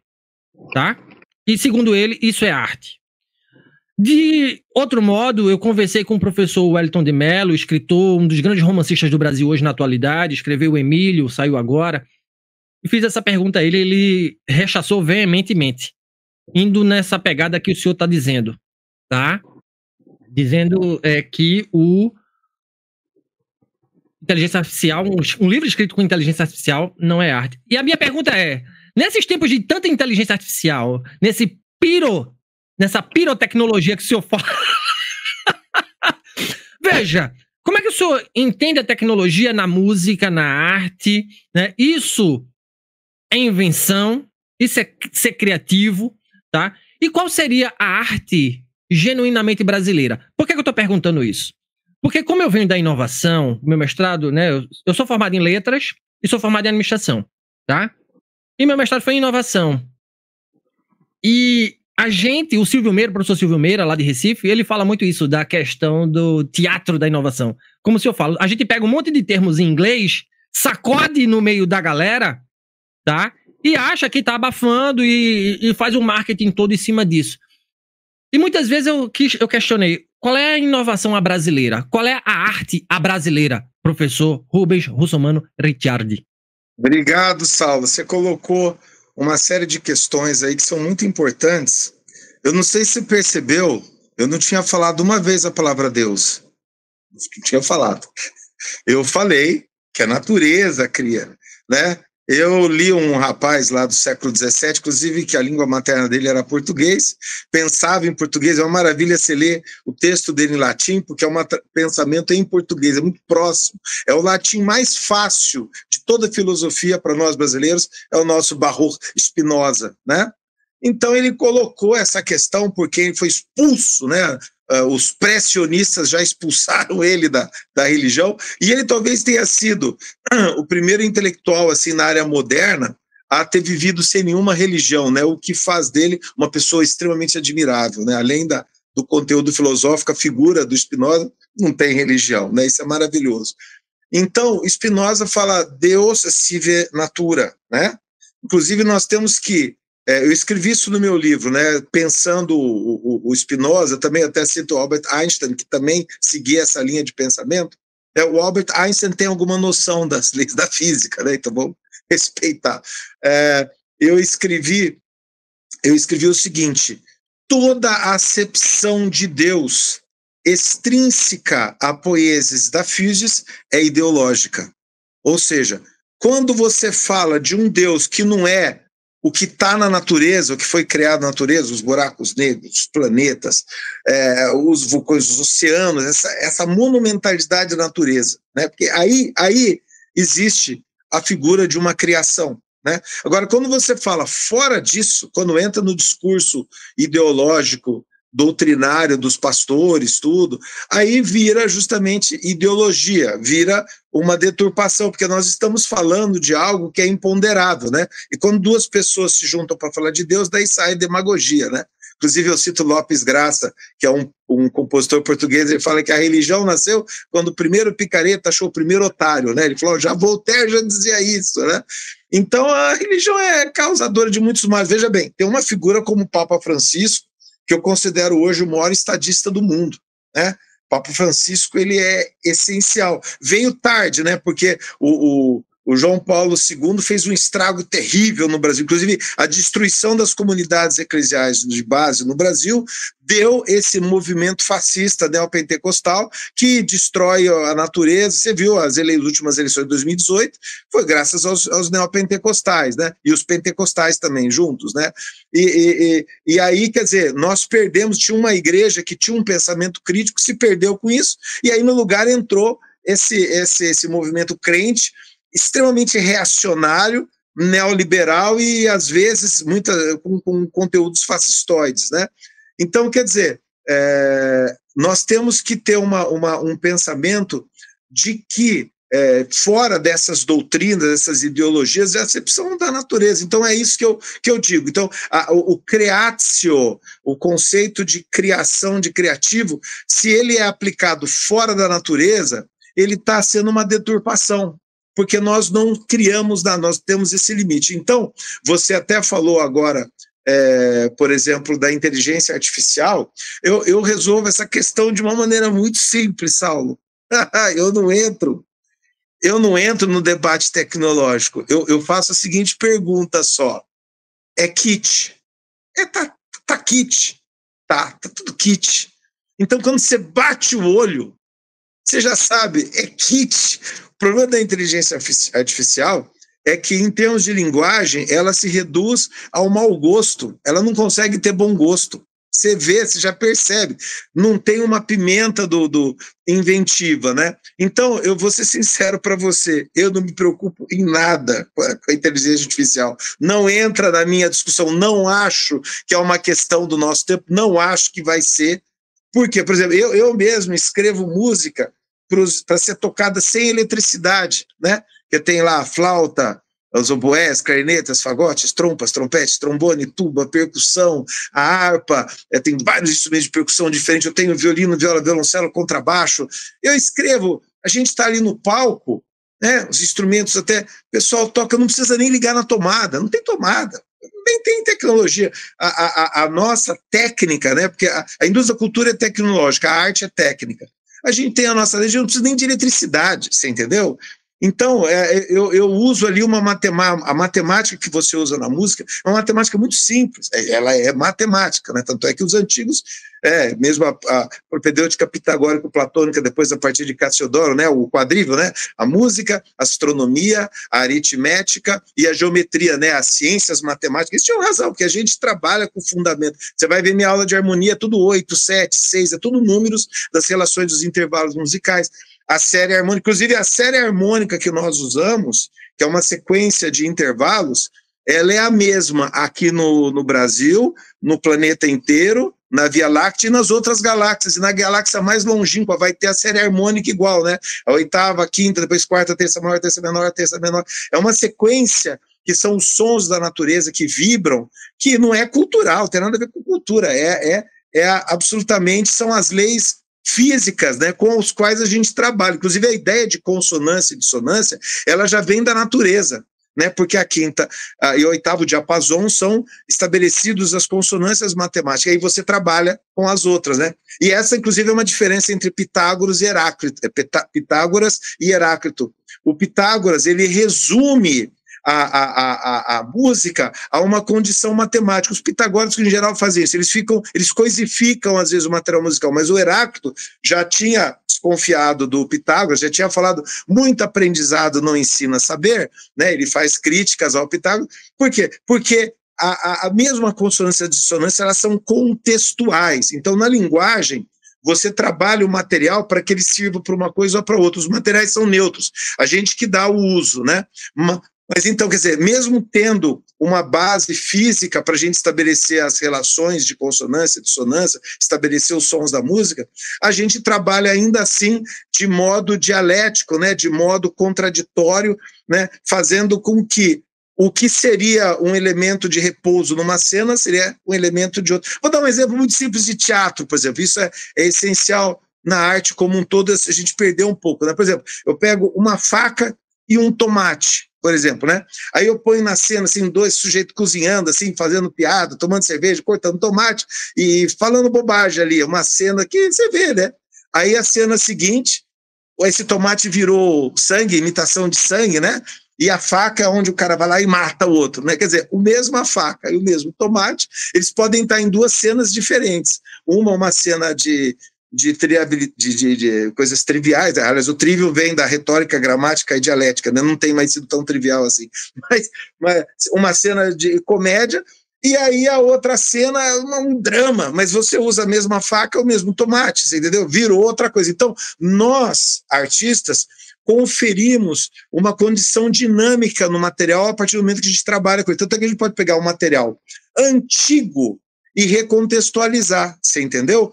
Speaker 1: tá? E segundo ele, isso é arte. De outro modo, eu conversei com o professor Wellington de Mello, escritor, um dos grandes romancistas do Brasil hoje na atualidade, escreveu o Emílio, saiu agora, e fiz essa pergunta a ele, ele rechaçou veementemente, indo nessa pegada que o senhor está dizendo, tá? Dizendo que inteligência artificial, um livro escrito com inteligência artificial não é arte. E a minha pergunta é, nesses tempos de tanta inteligência artificial, nessa pirotecnologia que o senhor fala, veja, como é que o senhor entende a tecnologia na música, na arte, né? Isso é invenção, isso é ser criativo, tá? E qual seria a arte genuinamente brasileira? Por que eu estou perguntando isso? Porque como eu venho da inovação, meu mestrado, né? Eu sou formado em letras e sou formado em administração, tá? E meu mestrado foi em inovação. E o Silvio Meira, o professor Silvio Meira, lá de Recife, ele fala muito isso da questão do teatro da inovação. Como se eu falo, a gente pega um monte de termos em inglês, sacode no meio da galera, tá? E acha que tá abafando e faz um marketing todo em cima disso. E muitas vezes eu questionei, qual é a inovação à brasileira? Qual é a arte à brasileira? Professor Rubens Russomano Ricciardi.
Speaker 2: Obrigado, Saulo. Você colocou uma série de questões aí que são muito importantes. Eu não sei se você percebeu, eu não tinha falado uma vez a palavra Deus. Não tinha falado. Eu falei que a natureza cria, né? Eu li um rapaz lá do século XVII, inclusive que a língua materna dele era português, pensava em português, é uma maravilha você ler o texto dele em latim, porque é um pensamento em português, é muito próximo, é o latim mais fácil de toda a filosofia para nós brasileiros, é o nosso Baruch Spinoza, né? Então ele colocou essa questão porque ele foi expulso, né? Os pré-sionistas já expulsaram ele da religião, e ele talvez tenha sido o primeiro intelectual assim, na área moderna a ter vivido sem nenhuma religião, né? O que faz dele uma pessoa extremamente admirável, né? Além do conteúdo filosófico, a figura do Spinoza não tem religião, né? Isso é maravilhoso. Então, Spinoza fala Deus sive natura, né? Inclusive, nós temos que eu escrevi isso no meu livro, né? Pensando o Spinoza, também até cito o Albert Einstein, que também seguia essa linha de pensamento. O Albert Einstein tem alguma noção das leis da física, né? Então vamos respeitar. Eu escrevi o seguinte: toda a acepção de Deus extrínseca à poiesis da physis é ideológica. Ou seja, quando você fala de um Deus que não é o que está na natureza, o que foi criado na natureza, os buracos negros, os planetas, os vulcões, os oceanos, essa monumentalidade da natureza, né? Porque aí existe a figura de uma criação, né? Agora, quando você fala fora disso, quando entra no discurso ideológico, doutrinário dos pastores, tudo, aí vira justamente ideologia, vira uma deturpação, porque nós estamos falando de algo que é imponderável, né? E quando duas pessoas se juntam para falar de Deus, daí sai demagogia, né? Inclusive eu cito Lopes Graça, que é um compositor português, ele fala que a religião nasceu quando o primeiro picareta achou o primeiro otário, né? Ele falou, já Voltaire já dizia isso, né? Então a religião é causadora de muitos males. Veja bem, tem uma figura como o Papa Francisco, que eu considero hoje o maior estadista do mundo, né? O Papa Francisco, ele é essencial. Veio tarde, né? Porque o João Paulo II fez um estrago terrível no Brasil. Inclusive, a destruição das comunidades eclesiais de base no Brasil deu esse movimento fascista neopentecostal que destrói a natureza. Você viu as últimas eleições de 2018, foi graças aos neopentecostais, né? E os pentecostais também juntos, né? E aí, quer dizer, nós perdemos, tinha uma igreja que tinha um pensamento crítico, se perdeu com isso, e aí no lugar entrou esse movimento crente, extremamente reacionário, neoliberal e, às vezes, com conteúdos fascistoides, né? Então, quer dizer, nós temos que ter um pensamento de que, fora dessas doutrinas, dessas ideologias, é a acepção da natureza. Então, é isso que eu digo. Então, o creatio, o conceito de criação, de criativo, se ele é aplicado fora da natureza, ele está sendo uma deturpação, porque nós não criamos, nós temos esse limite. Então, você até falou agora, por exemplo, da inteligência artificial, eu resolvo essa questão de uma maneira muito simples, Saulo. Eu não entro no debate tecnológico, eu faço a seguinte pergunta só, é kit? Tá kit, tá tudo kit. Então, quando você bate o olho, você já sabe, é kit. O problema da inteligência artificial é que, em termos de linguagem, ela se reduz ao mau gosto. Ela não consegue ter bom gosto. Você vê, você já percebe. Não tem uma pimenta inventiva, né? Então, eu vou ser sincero para você, eu não me preocupo em nada com a inteligência artificial. Não entra na minha discussão, não acho que é uma questão do nosso tempo, não acho que vai ser. Por quê? Por exemplo, eu mesmo escrevo música para ser tocada sem eletricidade, né? Que tem lá a flauta, os oboés, clarinetas, fagotes, trompas, trompetes, trombone, tuba, percussão, a harpa, tem vários instrumentos de percussão diferentes, eu tenho violino, viola, violoncelo, contrabaixo, eu escrevo, a gente está ali no palco, né? Os instrumentos até, o pessoal toca, não precisa nem ligar na tomada, não tem tomada, nem tem tecnologia, a nossa técnica, né? Porque a indústria da cultura é tecnológica, a arte é técnica. A gente tem a nossa lei, não precisa nem de eletricidade, você entendeu? Então, eu uso ali a matemática que você usa na música, é uma matemática muito simples, ela é matemática, né? Tanto é que os antigos, mesmo a propedêutica pitagórica platônica, depois a partir de Cassiodoro, né? O quadrívio, né? A música, a astronomia, a aritmética e a geometria, né? As ciências matemáticas, eles tinham razão, porque a gente trabalha com fundamento. Você vai ver minha aula de harmonia, é tudo 8, 7, 6, é tudo números das relações dos intervalos musicais. A série harmônica, inclusive a série harmônica que nós usamos, que é uma sequência de intervalos, ela é a mesma aqui no Brasil, no planeta inteiro, na Via Láctea e nas outras galáxias. E na galáxia mais longínqua vai ter a série harmônica igual, né? A oitava, a quinta, depois quarta, terça maior, terça menor, terça menor. É uma sequência que são os sons da natureza que vibram, que não é cultural, tem nada a ver com cultura, absolutamente, são as leis físicas, né, com os quais a gente trabalha. Inclusive a ideia de consonância e dissonância, ela já vem da natureza, né, porque a quinta e o oitavo diapasão são estabelecidos as consonâncias matemáticas, aí você trabalha com as outras, né, e essa inclusive é uma diferença entre Pitágoras e Heráclito, Pitágoras e Heráclito. O Pitágoras, ele resume a música a uma condição matemática. Os pitagóricos, em geral, fazem isso. Eles coisificam, às vezes, o material musical, mas o Heráclito já tinha desconfiado do Pitágoras, já tinha falado muito aprendizado não ensina a saber, né? Ele faz críticas ao Pitágoras. Por quê? Porque a mesma consonância e dissonância, elas são contextuais. Então, na linguagem, você trabalha o material para que ele sirva para uma coisa ou para outra. Os materiais são neutros. A gente que dá o uso, né? Mas então, quer dizer, mesmo tendo uma base física para a gente estabelecer as relações de consonância e dissonância, estabelecer os sons da música, a gente trabalha ainda assim de modo dialético, né, de modo contraditório, né, fazendo com que o que seria um elemento de repouso numa cena seria um elemento de outro. Vou dar um exemplo muito simples de teatro, por exemplo. Isso é essencial na arte como um todo, a gente perdeu um pouco, né? Por exemplo, eu pego uma faca e um tomate, por exemplo, né? Aí eu ponho na cena, assim, dois sujeitos cozinhando, assim, fazendo piada, tomando cerveja, cortando tomate e falando bobagem ali, uma cena que você vê, né? Aí a cena seguinte, esse tomate virou sangue, imitação de sangue, né? E a faca é onde o cara vai lá e mata o outro, né? Quer dizer, a mesma faca e o mesmo tomate, eles podem estar em duas cenas diferentes. Uma cena de coisas triviais, aliás, o trivial vem da retórica, gramática e dialética, né? Não tem mais sido tão trivial assim, mas uma cena de comédia, e aí a outra cena é um drama, mas você usa a mesma faca, o mesmo tomate, você entendeu? Virou outra coisa. Então, nós, artistas, conferimos uma condição dinâmica no material a partir do momento que a gente trabalha com ele. Tanto é que a gente pode pegar um material antigo e recontextualizar, você entendeu?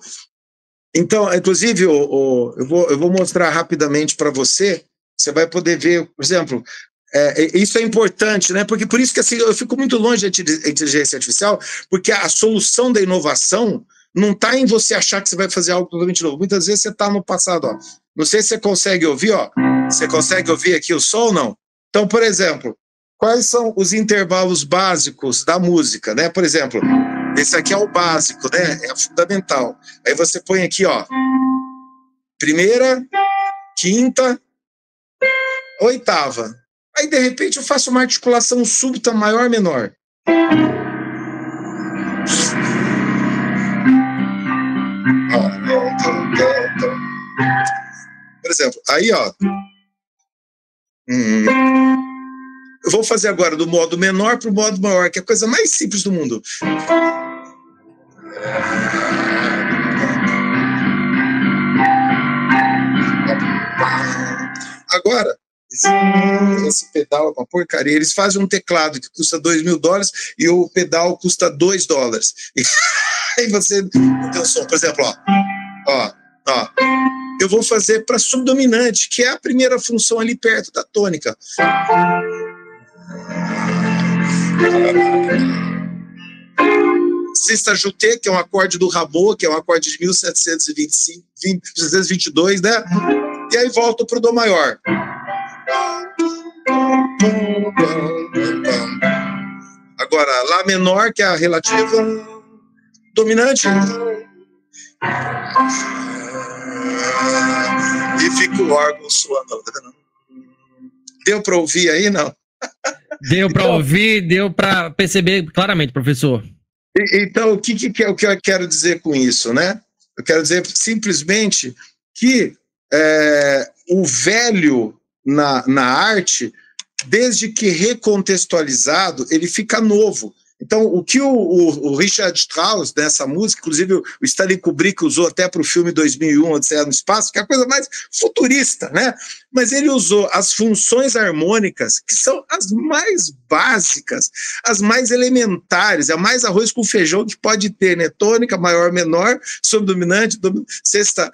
Speaker 2: Então, inclusive, eu vou mostrar rapidamente para você, você vai poder ver, por exemplo, isso é importante, né? Porque por isso que assim, eu fico muito longe da inteligência artificial, porque a solução da inovação não está em você achar que você vai fazer algo totalmente novo. Muitas vezes você está no passado, ó. Não sei se você consegue ouvir, ó. Você consegue ouvir aqui o som ou não? Então, por exemplo, quais são os intervalos básicos da música, né? Por exemplo, esse aqui é o básico, né? É fundamental. Aí você põe aqui, ó, primeira, quinta, oitava. Aí, de repente, eu faço uma articulação súbita maior, menor. Por exemplo, aí, ó. Eu vou fazer agora do modo menor para o modo maior, que é a coisa mais simples do mundo. Agora, esse pedal é uma porcaria. Eles fazem um teclado que custa $2.000 e o pedal custa $2. E aí você tem o som, por exemplo, ó. Eu vou fazer para subdominante, que é a primeira função ali perto da tônica. Sexta Juté, que é um acorde do Rameau, que é um acorde de 1722, né? E aí volto para o Dó maior. Agora, Lá menor, que é a relativa, dominante. E fica o órgão suando. Deu para ouvir aí, não?
Speaker 1: Deu para ouvir, deu para perceber claramente, professor.
Speaker 2: Então, o que eu quero dizer com isso, né? Eu quero dizer simplesmente que o velho na arte, desde que recontextualizado, ele fica novo. Então, o que o Richard Strauss, nessa música, inclusive o Stanley Kubrick usou até para o filme 2001, Odisseia no Espaço, que é a coisa mais futurista, né? Mas ele usou as funções harmônicas, que são as mais básicas, as mais elementares, é mais arroz com feijão que pode ter, né? Tônica, maior, menor, subdominante, sexta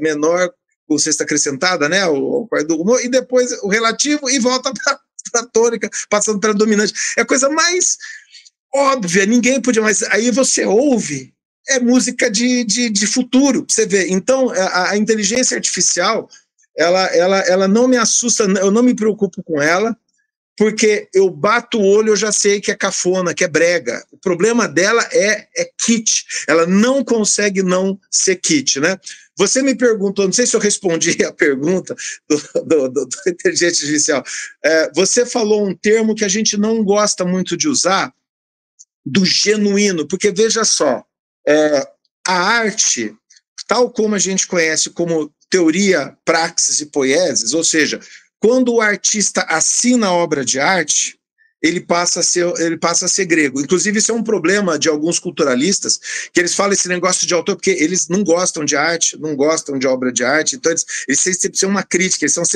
Speaker 2: menor, com sexta acrescentada, né? O quarto do humor, e depois o relativo e volta para a tônica, passando para a dominante. É a coisa mais óbvia, ninguém podia mais. Aí você ouve, é música de futuro, pra você ver. Então, a inteligência artificial, ela não me assusta, eu não me preocupo com ela, porque eu bato o olho, eu já sei que é cafona, que é brega. O problema dela é kit. Ela não consegue não ser kit, né? Você me perguntou, não sei se eu respondi a pergunta do inteligência artificial. Você falou um termo que a gente não gosta muito de usar, do genuíno, porque veja só, a arte, tal como a gente conhece como teoria, praxis e poieses, ou seja, quando o artista assina a obra de arte, ele passa a ser grego. Inclusive, isso é um problema de alguns culturalistas, que eles falam esse negócio de autor, porque eles não gostam de arte, não gostam de obra de arte, então eles sempre são uma crítica, eles falam,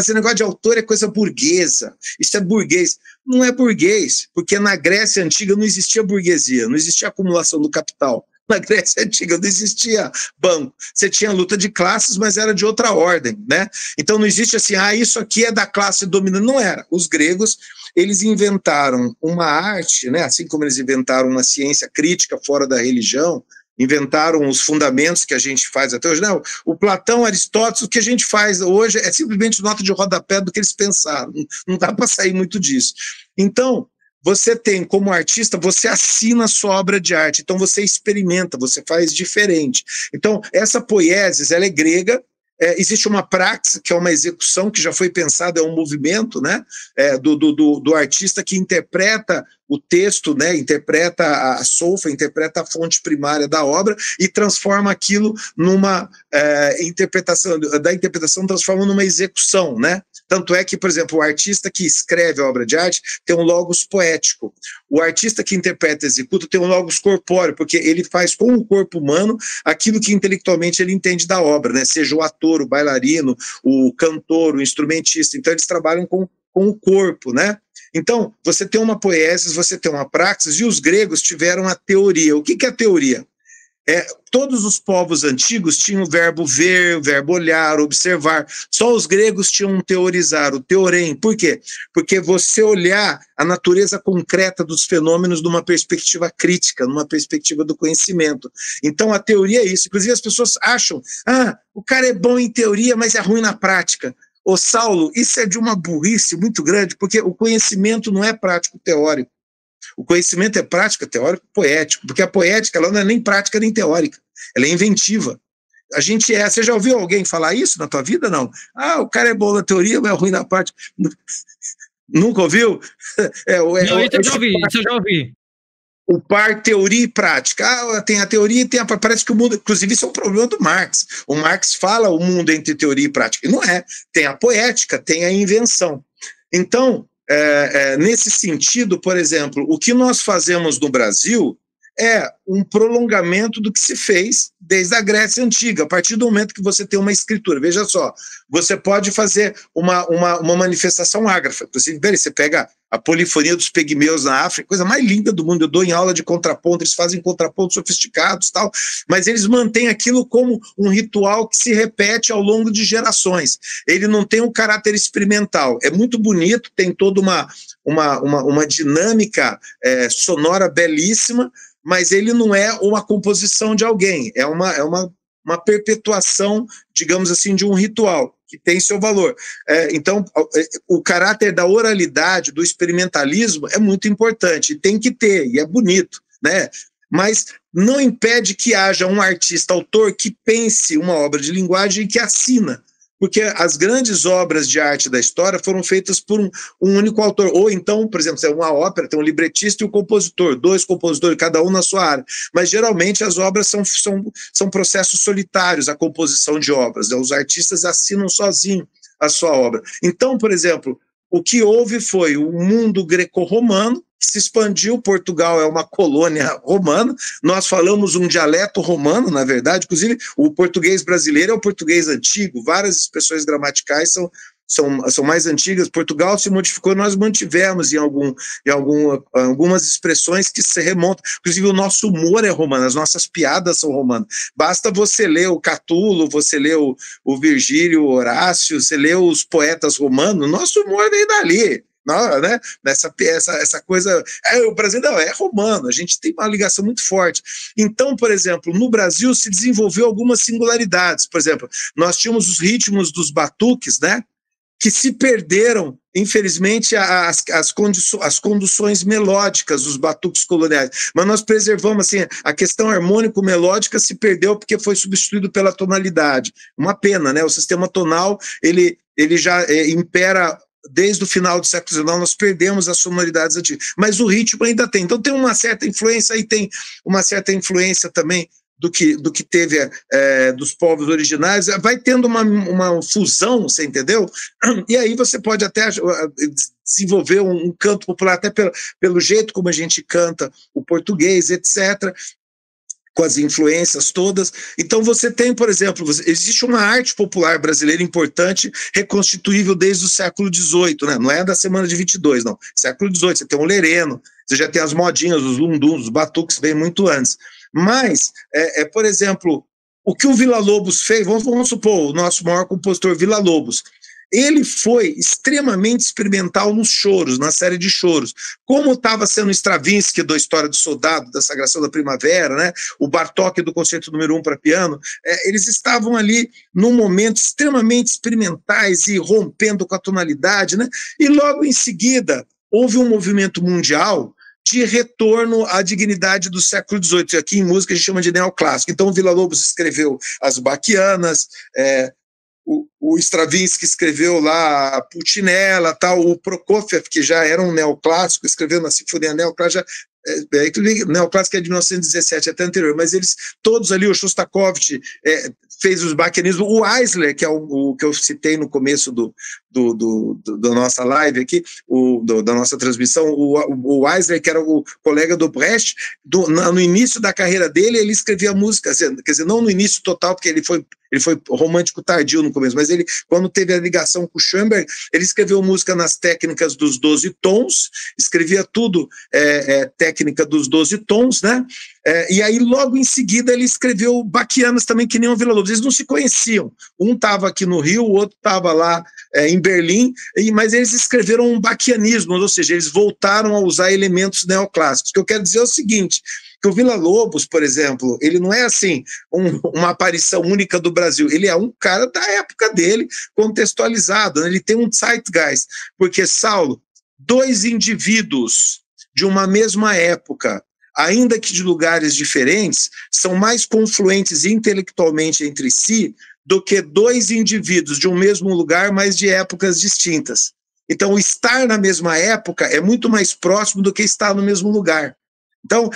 Speaker 2: esse negócio de autor é coisa burguesa, isso é burguês. Não é burguês, porque na Grécia Antiga não existia burguesia, não existia acumulação do capital. Na Grécia Antiga não existia banco. Você tinha luta de classes, mas era de outra ordem, né? Então não existe assim, isso aqui é da classe dominante. Não era. Os gregos, eles inventaram uma arte, né? Assim como eles inventaram uma ciência crítica fora da religião, inventaram os fundamentos que a gente faz até hoje. Não, o Platão, Aristóteles, o que a gente faz hoje é simplesmente nota de rodapé do que eles pensaram. Não dá para sair muito disso. Então, você tem, como artista, você assina a sua obra de arte. Então, você experimenta, você faz diferente. Então, essa poiesis, ela é grega. Existe uma praxis, que é uma execução que já foi pensada, é um movimento, né, do artista que interpreta o texto, né, interpreta a solfa, interpreta a fonte primária da obra e transforma aquilo numa interpretação, da interpretação transforma numa execução, né? Tanto é que, por exemplo, o artista que escreve a obra de arte tem um logos poético. O artista que interpreta e executa tem um logos corpóreo, porque ele faz com o corpo humano aquilo que intelectualmente ele entende da obra, né? Seja o ator, o bailarino, o cantor, o instrumentista. Então, eles trabalham com o corpo, né? Então, você tem uma poiesis, você tem uma praxis, e os gregos tiveram a teoria. O que é a teoria? Todos os povos antigos tinham o verbo ver, o verbo olhar, observar. Só os gregos tinham teorizar, o teorem. Por quê? Porque você olhar a natureza concreta dos fenômenos numa perspectiva crítica, numa perspectiva do conhecimento. Então, a teoria é isso. Inclusive, as pessoas acham, o cara é bom em teoria, mas é ruim na prática. Ô, Saulo, isso é de uma burrice muito grande, porque o conhecimento não é prático teórico. O conhecimento é prática, teórico, poético, porque a poética ela não é nem prática nem teórica, ela é inventiva. Você já ouviu alguém falar isso na tua vida? Não. O cara é bom na teoria, mas é ruim na prática. Nunca ouviu?
Speaker 1: Isso eu já ouvi.
Speaker 2: O par teoria e prática. Tem a teoria e tem a... Parece que o mundo... Inclusive, isso é um problema do Marx. O Marx fala o mundo entre teoria e prática. E não é. Tem a poética, tem a invenção. Então, nesse sentido, por exemplo, o que nós fazemos no Brasil é um prolongamento do que se fez desde a Grécia Antiga, a partir do momento que você tem uma escritura. Veja só, você pode fazer uma manifestação ágrafa. Você pega a polifonia dos pigmeus na África, coisa mais linda do mundo. Eu dou em aula de contraponto, eles fazem contrapontos sofisticados, tal, mas eles mantêm aquilo como um ritual que se repete ao longo de gerações. Ele não tem um caráter experimental. É muito bonito, tem toda uma dinâmica sonora belíssima, mas ele não é uma composição de alguém, é uma perpetuação, digamos assim, de um ritual, que tem seu valor. Então, o caráter da oralidade, do experimentalismo, é muito importante, e tem que ter, e é bonito, né? Mas não impede que haja um artista, autor, que pense uma obra de linguagem e que assina. Porque as grandes obras de arte da história foram feitas por um único autor. Ou então, por exemplo, se é uma ópera, tem um libretista e um compositor, 2 compositores, cada um na sua área. Mas, geralmente, as obras são processos solitários, a composição de obras. Os artistas assinam sozinhos a sua obra. Então, por exemplo, o que houve foi o mundo greco-romano, que se expandiu. Portugal é uma colônia romana, nós falamos um dialeto romano, na verdade, inclusive o português brasileiro é o português antigo, várias expressões gramaticais são mais antigas. Portugal se modificou, nós mantivemos em algumas expressões que se remontam, inclusive o nosso humor é romano, as nossas piadas são romanas. Basta você ler o Catulo, você ler o Virgílio, o Horácio, você ler os poetas romanos, nosso humor vem dali. Não, né? Essa coisa, o Brasil não, é romano, a gente tem uma ligação muito forte. Então, por exemplo, no Brasil se desenvolveu algumas singularidades. Por exemplo, nós tínhamos os ritmos dos batuques, né? Que se perderam, infelizmente, as conduções melódicas dos batuques coloniais. Mas nós preservamos, assim, a questão harmônico-melódica se perdeu porque foi substituído pela tonalidade. Uma pena, né? O sistema tonal, ele já impera desde o final do século XIX, nós perdemos as sonoridades antigas. Mas o ritmo ainda tem. Então tem uma certa influência, e tem uma certa influência também do que teve dos povos originários, vai tendo uma fusão, você entendeu? E aí você pode até desenvolver um canto popular, até pelo jeito como a gente canta o português, etc., com as influências todas. Então você tem, por exemplo, existe uma arte popular brasileira importante, reconstituível desde o século XVIII, né? Não é da semana de 22, não. Século XVIII, você tem o lereno, você já tem as modinhas, os lunduns, os batuques, vem muito antes. Mas, por exemplo, o que o Villa-Lobos fez, vamos supor, o nosso maior compositor Villa-Lobos, ele foi extremamente experimental nos choros, na série de choros. Como estava sendo Stravinsky do História do Soldado, da Sagração da Primavera, né? O Bartók do Concerto número 1 para piano, eles estavam ali num momento extremamente experimentais e rompendo com a tonalidade, né? E logo em seguida houve um movimento mundial de retorno à dignidade do século XVIII. Aqui em música a gente chama de neoclássico. Então o Villa-Lobos escreveu as Bachianas, o Stravinsky escreveu lá a Pulcinella, tal, o Prokofiev, que já era um neoclássico, escreveu na Sinfonia Neoclássica, neoclássica é de 1917, até anterior, mas eles todos ali, o Shostakovich fez os baquianismos, o Eisler, que é o que eu citei no começo da nossa live aqui, da nossa transmissão, o Eisler, que era o colega do Brecht, no início da carreira dele, ele escrevia música, quer dizer, não no início total, porque ele foi romântico tardio no começo, mas ele, quando teve a ligação com o Schoenberg, ele escreveu música nas técnicas dos 12 tons, escrevia tudo técnica dos 12 tons, né? E aí, logo em seguida, ele escreveu Bachianas também, que nem o Villa-Lobos. Eles não se conheciam. Um estava aqui no Rio, o outro estava lá em Berlim, mas eles escreveram um baquianismo, ou seja, eles voltaram a usar elementos neoclássicos. O que eu quero dizer é o seguinte, que o Villa-Lobos, por exemplo, ele não é assim uma aparição única do Brasil, ele é um cara da época dele, contextualizado, né? Ele tem um zeitgeist, porque, Saulo, dois indivíduos de uma mesma época, ainda que de lugares diferentes, são mais confluentes intelectualmente entre si do que dois indivíduos de um mesmo lugar, mas de épocas distintas. Então, estar na mesma época é muito mais próximo do que estar no mesmo lugar. Então,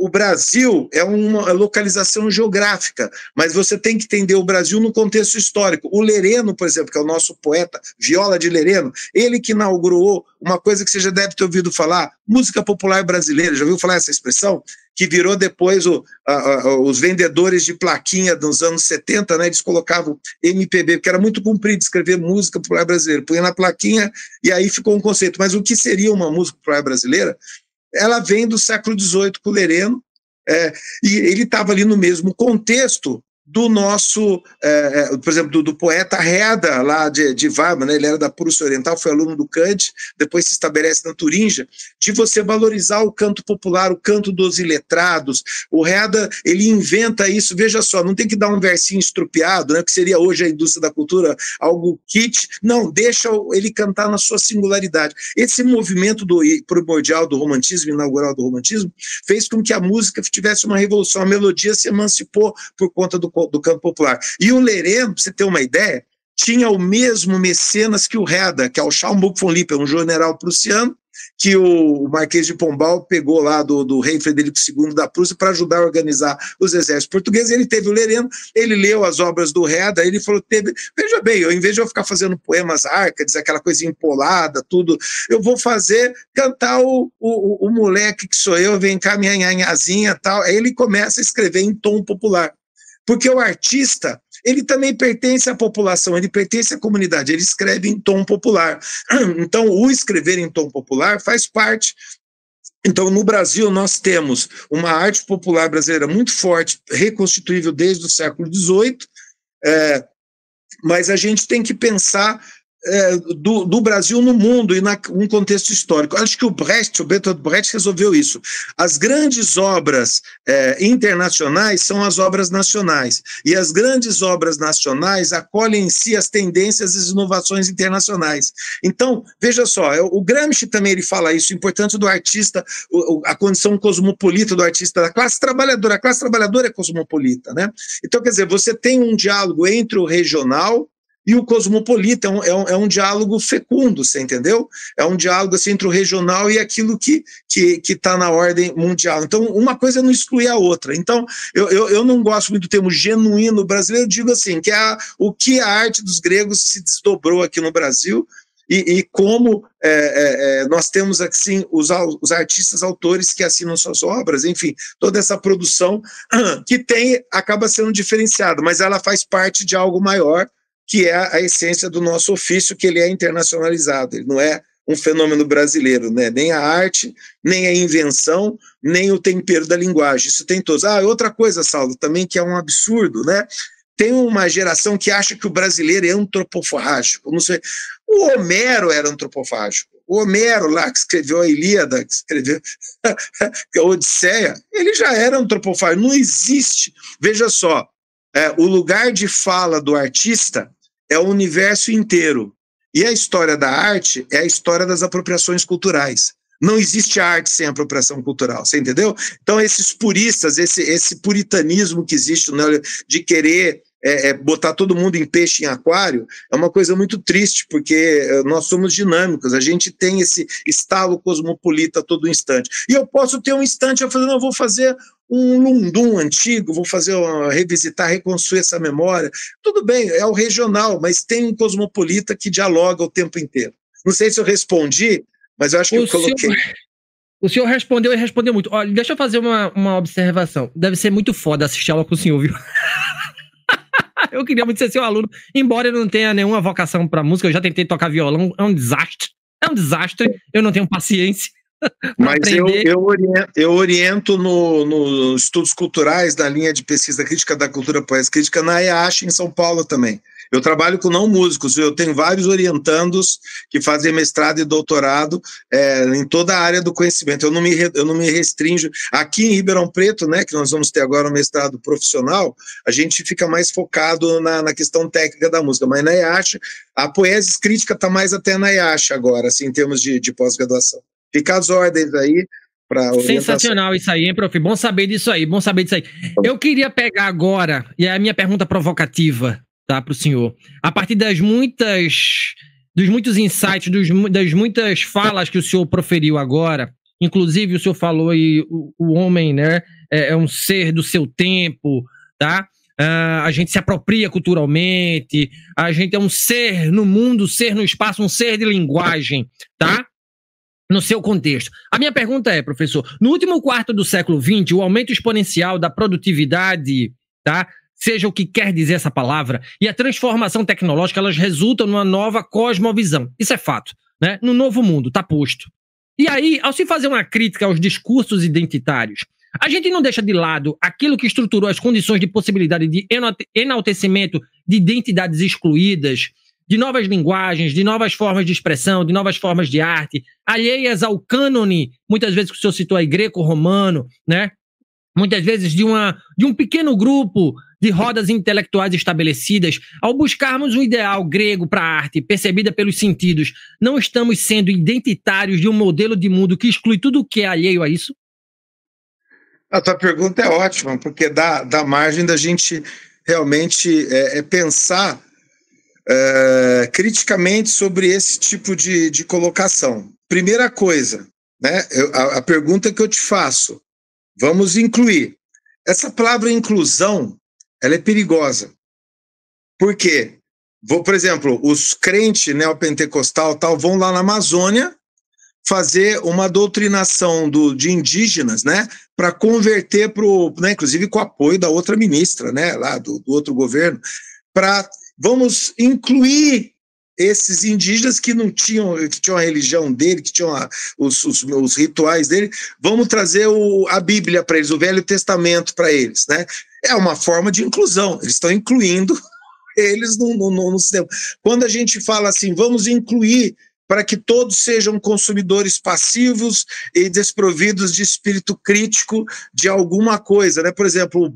Speaker 2: o Brasil é uma localização geográfica, mas você tem que entender o Brasil no contexto histórico. O Lereno, por exemplo, que é o nosso poeta, Viola de Lereno, ele que inaugurou uma coisa que você já deve ter ouvido falar, música popular brasileira, já ouviu falar essa expressão? Que virou depois os vendedores de plaquinha dos anos 70, né, eles colocavam MPB, porque era muito comprido escrever música popular brasileira, punha na plaquinha e aí ficou um conceito. Mas o que seria uma música popular brasileira? Ela vem do século XVIII com o Lereno, e ele estava ali no mesmo contexto do nosso, por exemplo, do poeta Herder, lá de Weimar, né? Ele era da Prússia Oriental, foi aluno do Kant, depois se estabelece na Turingia, de você valorizar o canto popular, o canto dos iletrados. O Herder, ele inventa isso, veja só, não tem que dar um versinho estrupiado, né, que seria hoje a indústria da cultura algo kit, não, deixa ele cantar na sua singularidade. Esse movimento primordial do romantismo, inaugural do romantismo, fez com que a música tivesse uma revolução, a melodia se emancipou por conta do canto popular. E o Lereno, para você ter uma ideia, tinha o mesmo mecenas que o Herder, que é o Schaumburg von Lippe, um general prussiano, que o Marquês de Pombal pegou lá do rei Frederico II da Prússia para ajudar a organizar os exércitos portugueses. Ele teve o Lereno, ele leu as obras do Herder, ele falou, veja bem, em vez de eu ficar fazendo poemas árcades, aquela coisa empolada, tudo, eu vou cantar o moleque que sou eu, vem cá minha nhanhazinha, tal. Aí ele começa a escrever em tom popular. Porque o artista, ele também pertence à população, ele pertence à comunidade, ele escreve em tom popular. Então, o escrever em tom popular faz parte. Então, no Brasil, nós temos uma arte popular brasileira muito forte, reconstituível desde o século XVIII, mas a gente tem que pensar do Brasil no mundo e num contexto histórico. Acho que o Bertolt Brecht resolveu isso. As grandes obras internacionais são as obras nacionais, e as grandes obras nacionais acolhem em si as tendências e as inovações internacionais. Então, veja só, o Gramsci também ele fala isso, a importância do artista, a condição cosmopolita do artista, da classe trabalhadora. A classe trabalhadora é cosmopolita, né? Então, quer dizer, você tem um diálogo entre o regional e o cosmopolita, é um diálogo fecundo, você entendeu? É um diálogo assim, entre o regional e aquilo que está na ordem mundial. Então, uma coisa não exclui a outra. Então, eu não gosto muito do termo genuíno brasileiro, eu digo assim, que o que a arte dos gregos se desdobrou aqui no Brasil, e como nós temos assim os artistas, autores que assinam suas obras, enfim, toda essa produção que acaba sendo diferenciada, mas ela faz parte de algo maior, que é a essência do nosso ofício, que ele é internacionalizado, ele não é um fenômeno brasileiro, né? Nem a arte, nem a invenção, nem o tempero da linguagem. Isso tem todos. Outra coisa, Saulo, também que é um absurdo, né? Tem uma geração que acha que o brasileiro é antropofágico. Não sei. O Homero era antropofágico. O Homero, lá, que escreveu a Ilíada, que escreveu a Odisseia, ele já era antropofágico. Não existe. Veja só, o lugar de fala do artista é o universo inteiro. E a história da arte é a história das apropriações culturais. Não existe arte sem apropriação cultural, você entendeu? Então, esses puristas, esse puritanismo que existe, né, de querer botar todo mundo em peixe em aquário, é uma coisa muito triste, porque nós somos dinâmicos, a gente tem esse estalo cosmopolita a todo instante. E eu posso ter um instante, eu vou fazer um lundum antigo, vou revisitar, reconstruir essa memória. Tudo bem, é o regional, mas tem um cosmopolita que dialoga o tempo inteiro. Não sei se eu respondi, mas eu acho que eu coloquei.
Speaker 1: O senhor respondeu e respondeu muito. Olha, deixa eu fazer uma observação. Deve ser muito foda assistir aula com o senhor, viu? Eu queria muito ser seu aluno, embora eu não tenha nenhuma vocação para música, eu já tentei tocar violão, é um desastre. Eu não tenho paciência.
Speaker 2: Mas eu oriento nos estudos culturais, na linha de pesquisa crítica da cultura poética crítica, na EASH, em São Paulo também. Eu trabalho com não músicos, eu tenho vários orientandos que fazem mestrado e doutorado em toda a área do conhecimento. Eu não me restringo. Aqui em Ribeirão Preto, né, que nós vamos ter agora um mestrado profissional, a gente fica mais focado na questão técnica da música, mas na EASH, a poesia crítica está mais até na EASH agora, assim, em termos de pós-graduação. Fica as ordens aí para orientação.
Speaker 1: Sensacional isso aí, hein, prof? Bom saber disso aí. Eu queria pegar agora, e é a minha pergunta provocativa, tá, para o senhor. A partir dos muitos insights, das muitas falas que o senhor proferiu agora, inclusive o senhor falou aí, o homem, né, é um ser do seu tempo, tá? A gente se apropria culturalmente, a gente é um ser no mundo, ser no espaço, um ser de linguagem, tá? No seu contexto. A minha pergunta é, professor, no último quarto do século XX, o aumento exponencial da produtividade, tá? Seja o que quer dizer essa palavra, e a transformação tecnológica, elas resultam numa nova cosmovisão. Isso é fato, né? No novo mundo, tá posto. E aí, ao se fazer uma crítica aos discursos identitários, a gente não deixa de lado aquilo que estruturou as condições de possibilidade de enaltecimento de identidades excluídas, de novas linguagens, de novas formas de expressão, de novas formas de arte, alheias ao cânone, muitas vezes que o senhor citou aí, greco-romano, né? Muitas vezes de um pequeno grupo de rodas intelectuais estabelecidas. Ao buscarmos um ideal grego para a arte, percebida pelos sentidos, não estamos sendo identitários de um modelo de mundo que exclui tudo o que é alheio a isso?
Speaker 2: A tua pergunta é ótima, porque dá margem da gente realmente pensar criticamente sobre esse tipo de colocação. Primeira coisa, né, a pergunta que eu te faço, vamos incluir. Essa palavra inclusão, ela é perigosa. Por quê? Por exemplo, os crentes neopentecostal vão lá na Amazônia fazer uma doutrinação de indígenas, né, para converter inclusive com o apoio da outra ministra, né, lá do outro governo, vamos incluir esses indígenas que tinham a religião dele, que tinham os rituais dele, vamos trazer a Bíblia para eles, o Velho Testamento para eles, né? É uma forma de inclusão, eles estão incluindo eles no sistema. Quando a gente fala assim, vamos incluir para que todos sejam consumidores passivos e desprovidos de espírito crítico de alguma coisa, né? Por exemplo,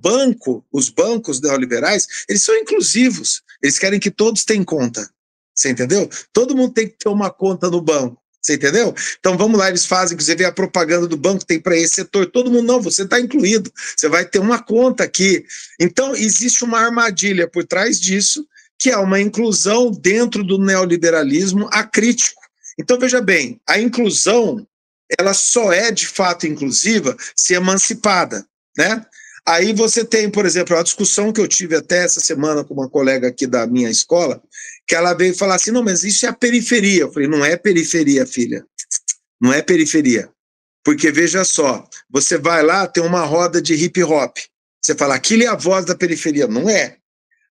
Speaker 2: os bancos neoliberais, eles são inclusivos, eles querem que todos tenham conta, você entendeu? Todo mundo tem que ter uma conta no banco, você entendeu? Então vamos lá, eles fazem, você vê a propaganda do banco, tem para esse setor, todo mundo, não, você está incluído, você vai ter uma conta aqui. Então existe uma armadilha por trás disso, que é uma inclusão dentro do neoliberalismo acrítico. Então, veja bem, a inclusão, ela só é de fato inclusiva se emancipada, né? Aí você tem, por exemplo, a discussão que eu tive até essa semana com uma colega aqui da minha escola, que ela veio falar assim, não, mas isso é a periferia. Eu falei, não é periferia, filha, não é periferia. Porque, veja só, você vai lá, tem uma roda de hip hop, você fala, aquilo é a voz da periferia. Não é.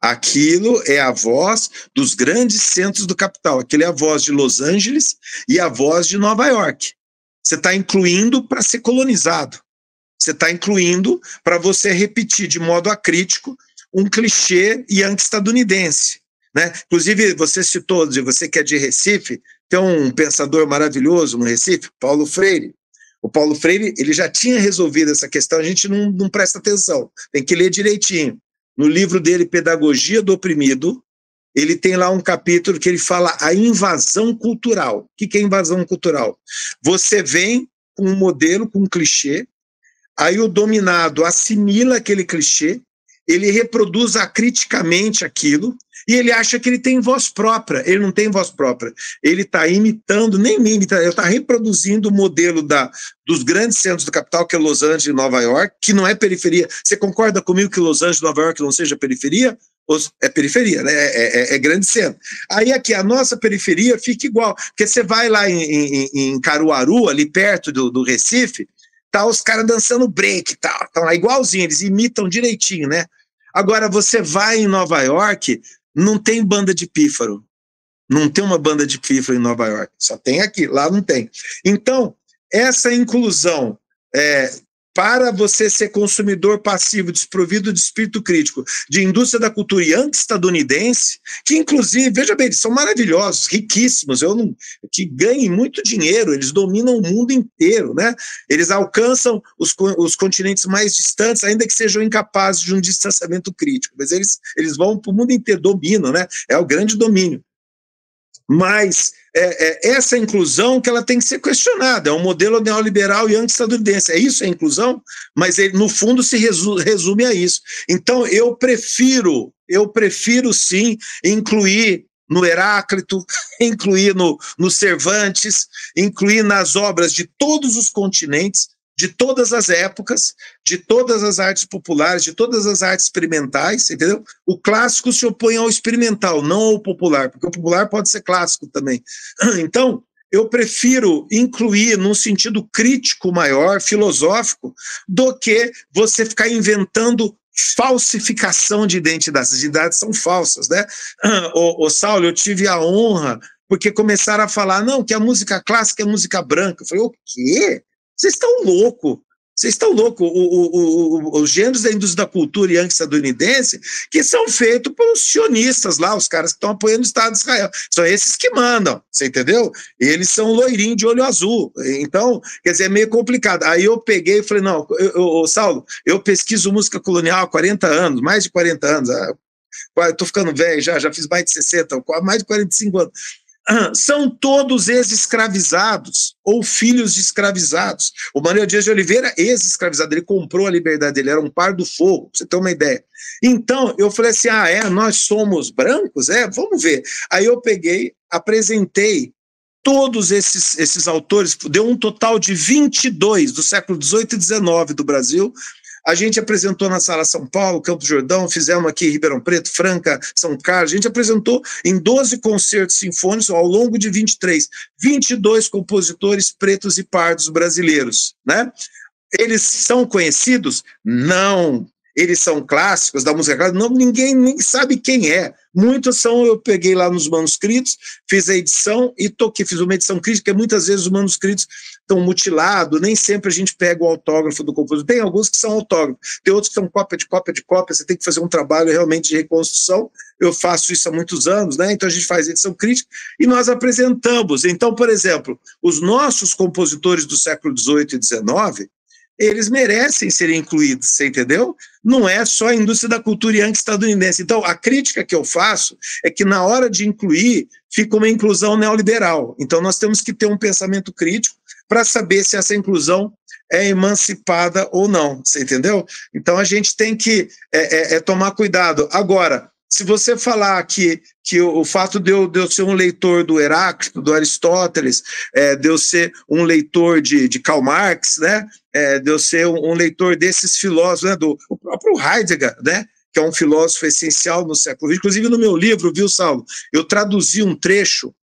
Speaker 2: Aquilo é a voz dos grandes centros do capital. Aquilo é a voz de Los Angeles e a voz de Nova York. Você está incluindo para ser colonizado. Você está incluindo para você repetir de modo acrítico um clichê yankee estadunidense, né? Inclusive, você citou, você que é de Recife, tem um pensador maravilhoso no Recife, Paulo Freire. O Paulo Freire, ele já tinha resolvido essa questão, a gente não presta atenção, tem que ler direitinho. No livro dele, Pedagogia do Oprimido, ele tem lá um capítulo que ele fala a invasão cultural. O que é invasão cultural? Você vem com um modelo, com um clichê, aí o dominado assimila aquele clichê, ele reproduz acriticamente aquilo, e ele acha que ele tem voz própria. Ele não tem voz própria. Ele está imitando, nem imita, ele está reproduzindo o modelo dos grandes centros do capital, que é Los Angeles e Nova York, que não é periferia. Você concorda comigo que Los Angeles e Nova York não seja periferia? É periferia, né? É grande centro. Aí aqui, a nossa periferia fica igual, porque você vai lá em Caruaru, ali perto do Recife, tá os caras dançando break, tá, estão lá igualzinho, eles imitam direitinho, né? Agora, você vai em Nova York, não tem banda de pífaro. Não tem uma banda de pífaro em Nova York. Só tem aqui, lá não tem. Então, essa inclusão para você ser consumidor passivo, desprovido de espírito crítico, de indústria da cultura yankee estadunidense, que inclusive, veja bem, eles são maravilhosos, riquíssimos, que ganham muito dinheiro, eles dominam o mundo inteiro, né? Eles alcançam os continentes mais distantes, ainda que sejam incapazes de um distanciamento crítico, mas eles vão para o mundo inteiro, dominam, né? É o grande domínio. Mas essa inclusão que ela tem que ser questionada, é um modelo neoliberal e anti-estadunidense, isso é inclusão? Mas ele, no fundo se resume a isso. Então eu prefiro sim incluir no Heráclito, incluir no Cervantes, incluir nas obras de todos os continentes, de todas as épocas, de todas as artes populares, de todas as artes experimentais, entendeu? O clássico se opõe ao experimental, não ao popular, porque o popular pode ser clássico também. Então, eu prefiro incluir num sentido crítico maior, filosófico, do que você ficar inventando falsificação de identidades. As identidades são falsas, né? Saulo, eu tive a honra, porque começaram a falar, não, que a música clássica é música branca. Eu falei, o quê? Vocês estão loucos, os gêneros da indústria da cultura yankee estadunidense, que são feitos pelos sionistas lá, os caras que estão apoiando o Estado de Israel, são esses que mandam, você entendeu? Eles são loirinhos de olho azul, então, quer dizer, é meio complicado. Aí eu peguei e falei, não, Saulo, eu pesquiso música colonial há 40 anos, mais de 40 anos, eu tô ficando velho já fiz mais de 60, mais de 45 anos. São todos ex-escravizados ou filhos de escravizados. O Manuel Dias de Oliveira, ex-escravizado, ele comprou a liberdade dele, era um par do fogo, pra você ter uma ideia. Então, eu falei assim, nós somos brancos? Vamos ver. Aí eu peguei, apresentei todos esses autores, deu um total de 22 do século XVIII e XIX do Brasil. A gente apresentou na Sala São Paulo, Campos do Jordão, fizemos aqui em Ribeirão Preto, Franca, São Carlos, a gente apresentou em 12 concertos sinfônicos ao longo de 22 compositores pretos e pardos brasileiros, né? Eles são conhecidos? Não. Eles são clássicos da música clássica? Não, ninguém nem sabe quem é. Muitos são, eu peguei lá nos manuscritos, fiz a edição e toquei, fiz uma edição crítica, muitas vezes os manuscritos estão mutilados, nem sempre a gente pega o autógrafo do compositor. Tem alguns que são autógrafos, tem outros que são cópia de cópia, você tem que fazer um trabalho realmente de reconstrução. Eu faço isso há muitos anos, né? Então a gente faz edição crítica e nós apresentamos. Então, por exemplo, os nossos compositores do século XVIII e XIX, eles merecem ser incluídos, você entendeu? Não é só a indústria da cultura yankee estadunidense. Então, a crítica que eu faço é que na hora de incluir, fica uma inclusão neoliberal. Então, nós temos que ter um pensamento crítico para saber se essa inclusão é emancipada ou não, você entendeu? Então, a gente tem que tomar cuidado. Agora, se você falar que o fato de eu ser um leitor do Heráclito, do Aristóteles, de eu ser um leitor de Karl Marx, né, de eu ser um leitor desses filósofos, né, do próprio Heidegger, né, que é um filósofo essencial no século XX. Inclusive no meu livro, viu, Saulo, eu traduzi um trecho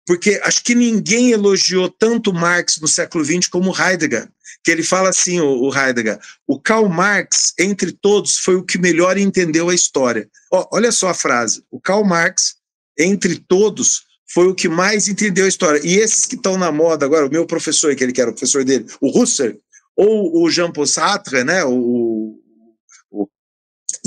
Speaker 2: porque acho que ninguém elogiou tanto Marx no século XX como Heidegger, que ele fala assim, o Heidegger, o Karl Marx, entre todos, foi o que melhor entendeu a história. Olha só a frase, o Karl Marx, entre todos, foi o que mais entendeu a história. E esses que estão na moda agora, o meu professor, que ele que era o professor dele, o Husserl, ou o Jean-Paul Sartre, né, o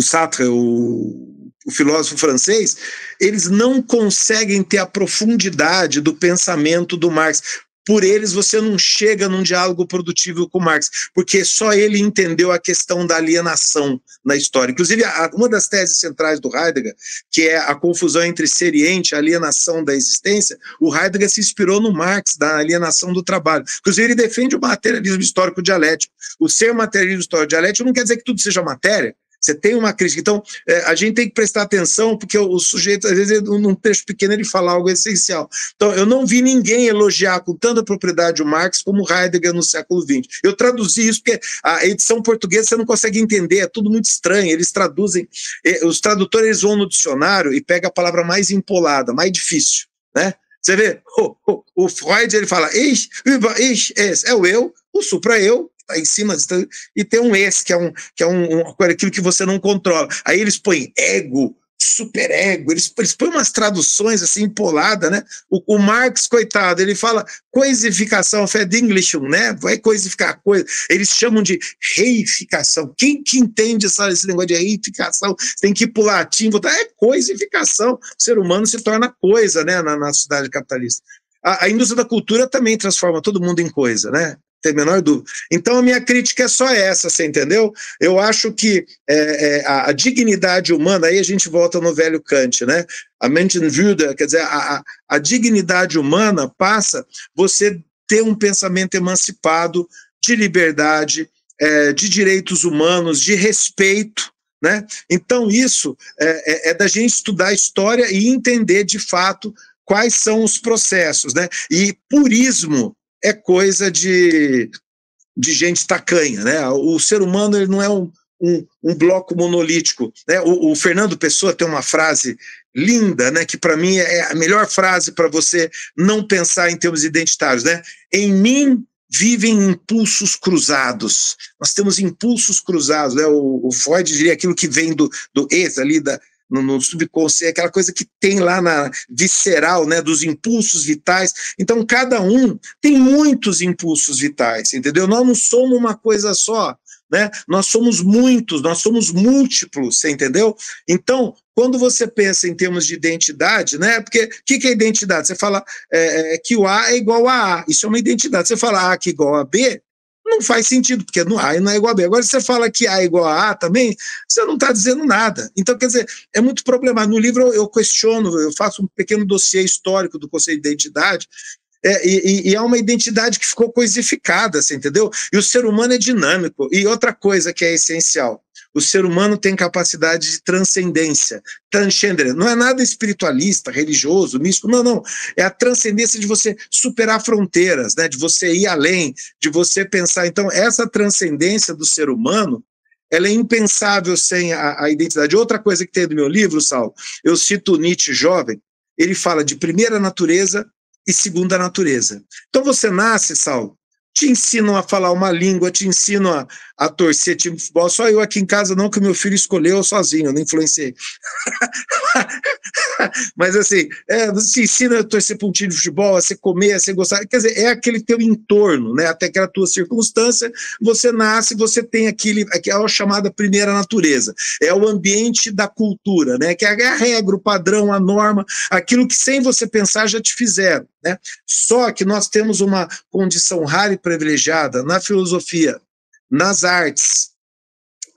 Speaker 2: Sartre, o filósofo francês, eles não conseguem ter a profundidade do pensamento do Marx. Por eles você não chega num diálogo produtivo com Marx, porque só ele entendeu a questão da alienação na história. Inclusive, uma das teses centrais do Heidegger, que é a confusão entre ser e ente, a alienação da existência, o Heidegger se inspirou no Marx, da alienação do trabalho. Inclusive, ele defende o materialismo histórico dialético. O ser materialismo histórico dialético não quer dizer que tudo seja matéria. Você tem uma crítica. Então, a gente tem que prestar atenção, porque o sujeito, às vezes, num texto pequeno, ele fala algo essencial. Então, eu não vi ninguém elogiar com tanta propriedade o Marx como Heidegger no século XX. Eu traduzi isso porque a edição portuguesa você não consegue entender, é tudo muito estranho. Eles traduzem, os tradutores eles vão no dicionário e pegam a palavra mais empolada, mais difícil, né? Você vê, o Freud, ele fala, ich, über ich, es, é o eu, o supra-eu, está em cima, e tem um esse, que é aquilo que você não controla. Aí eles põem ego, superego, eles põem umas traduções assim, empoladas, né? O Marx, coitado, ele fala coisificação, Verdinglichung, né? Vai coisificar coisa. Eles chamam de reificação. Quem que entende esse negócio de reificação? Tem que ir para o latim, botar, é coisificação. O ser humano se torna coisa, né? Na sociedade capitalista. A indústria da cultura também transforma todo mundo em coisa, né? Tem a menor dúvida. Então a minha crítica é só essa, você entendeu? Eu acho que a dignidade humana, aí a gente volta no velho Kant, né? A Menschenwürde, quer dizer, a dignidade humana passa você ter um pensamento emancipado de liberdade, de direitos humanos, de respeito, né? Então isso é da gente estudar a história e entender de fato quais são os processos, né? E purismo é coisa de gente tacanha, né? O ser humano ele não é um bloco monolítico, né? O Fernando Pessoa tem uma frase linda, né? Que para mim é a melhor frase para você não pensar em termos identitários, né? Em mim vivem impulsos cruzados. Nós temos impulsos cruzados, né? O Freud diria aquilo que vem do ex ali no subconsciente, aquela coisa que tem lá na visceral, né, dos impulsos vitais. Então, cada um tem muitos impulsos vitais, entendeu? Nós não somos uma coisa só, né? Nós somos muitos, nós somos múltiplos, você entendeu? Então, quando você pensa em termos de identidade, né? Porque o que é identidade? Você fala que o A é igual a A, isso é uma identidade. Você fala A que é igual a B, não faz sentido, porque no A não é igual a B. Agora, se você fala que A é igual a A também, você não está dizendo nada. Então, quer dizer, é muito problemático. No livro eu questiono, eu faço um pequeno dossiê histórico do conceito de identidade, e é uma identidade que ficou coisificada, você entendeu? E o ser humano é dinâmico. E outra coisa que é essencial, o ser humano tem capacidade de transcendência, transcender. Não é nada espiritualista, religioso, místico, não. É a transcendência de você superar fronteiras, né? De você ir além, de você pensar. Então, essa transcendência do ser humano, ela é impensável sem a identidade. Outra coisa que tem no meu livro, Saulo, eu cito Nietzsche jovem, ele fala de primeira natureza e segunda natureza. Então, você nasce, Saulo, te ensinam a falar uma língua, te ensinam a torcer time de futebol. Só eu aqui em casa não, que o meu filho escolheu sozinho, eu não influenciei. Mas assim, você te ensina a torcer para um time de futebol, a você comer, a você gostar. Quer dizer, é aquele teu entorno, né? Até aquela tua circunstância, você nasce, você tem aquela chamada primeira natureza. É o ambiente da cultura, né? Que é a regra, o padrão, a norma, aquilo que sem você pensar já te fizeram, né? Só que nós temos uma condição rara e privilegiada na filosofia, nas artes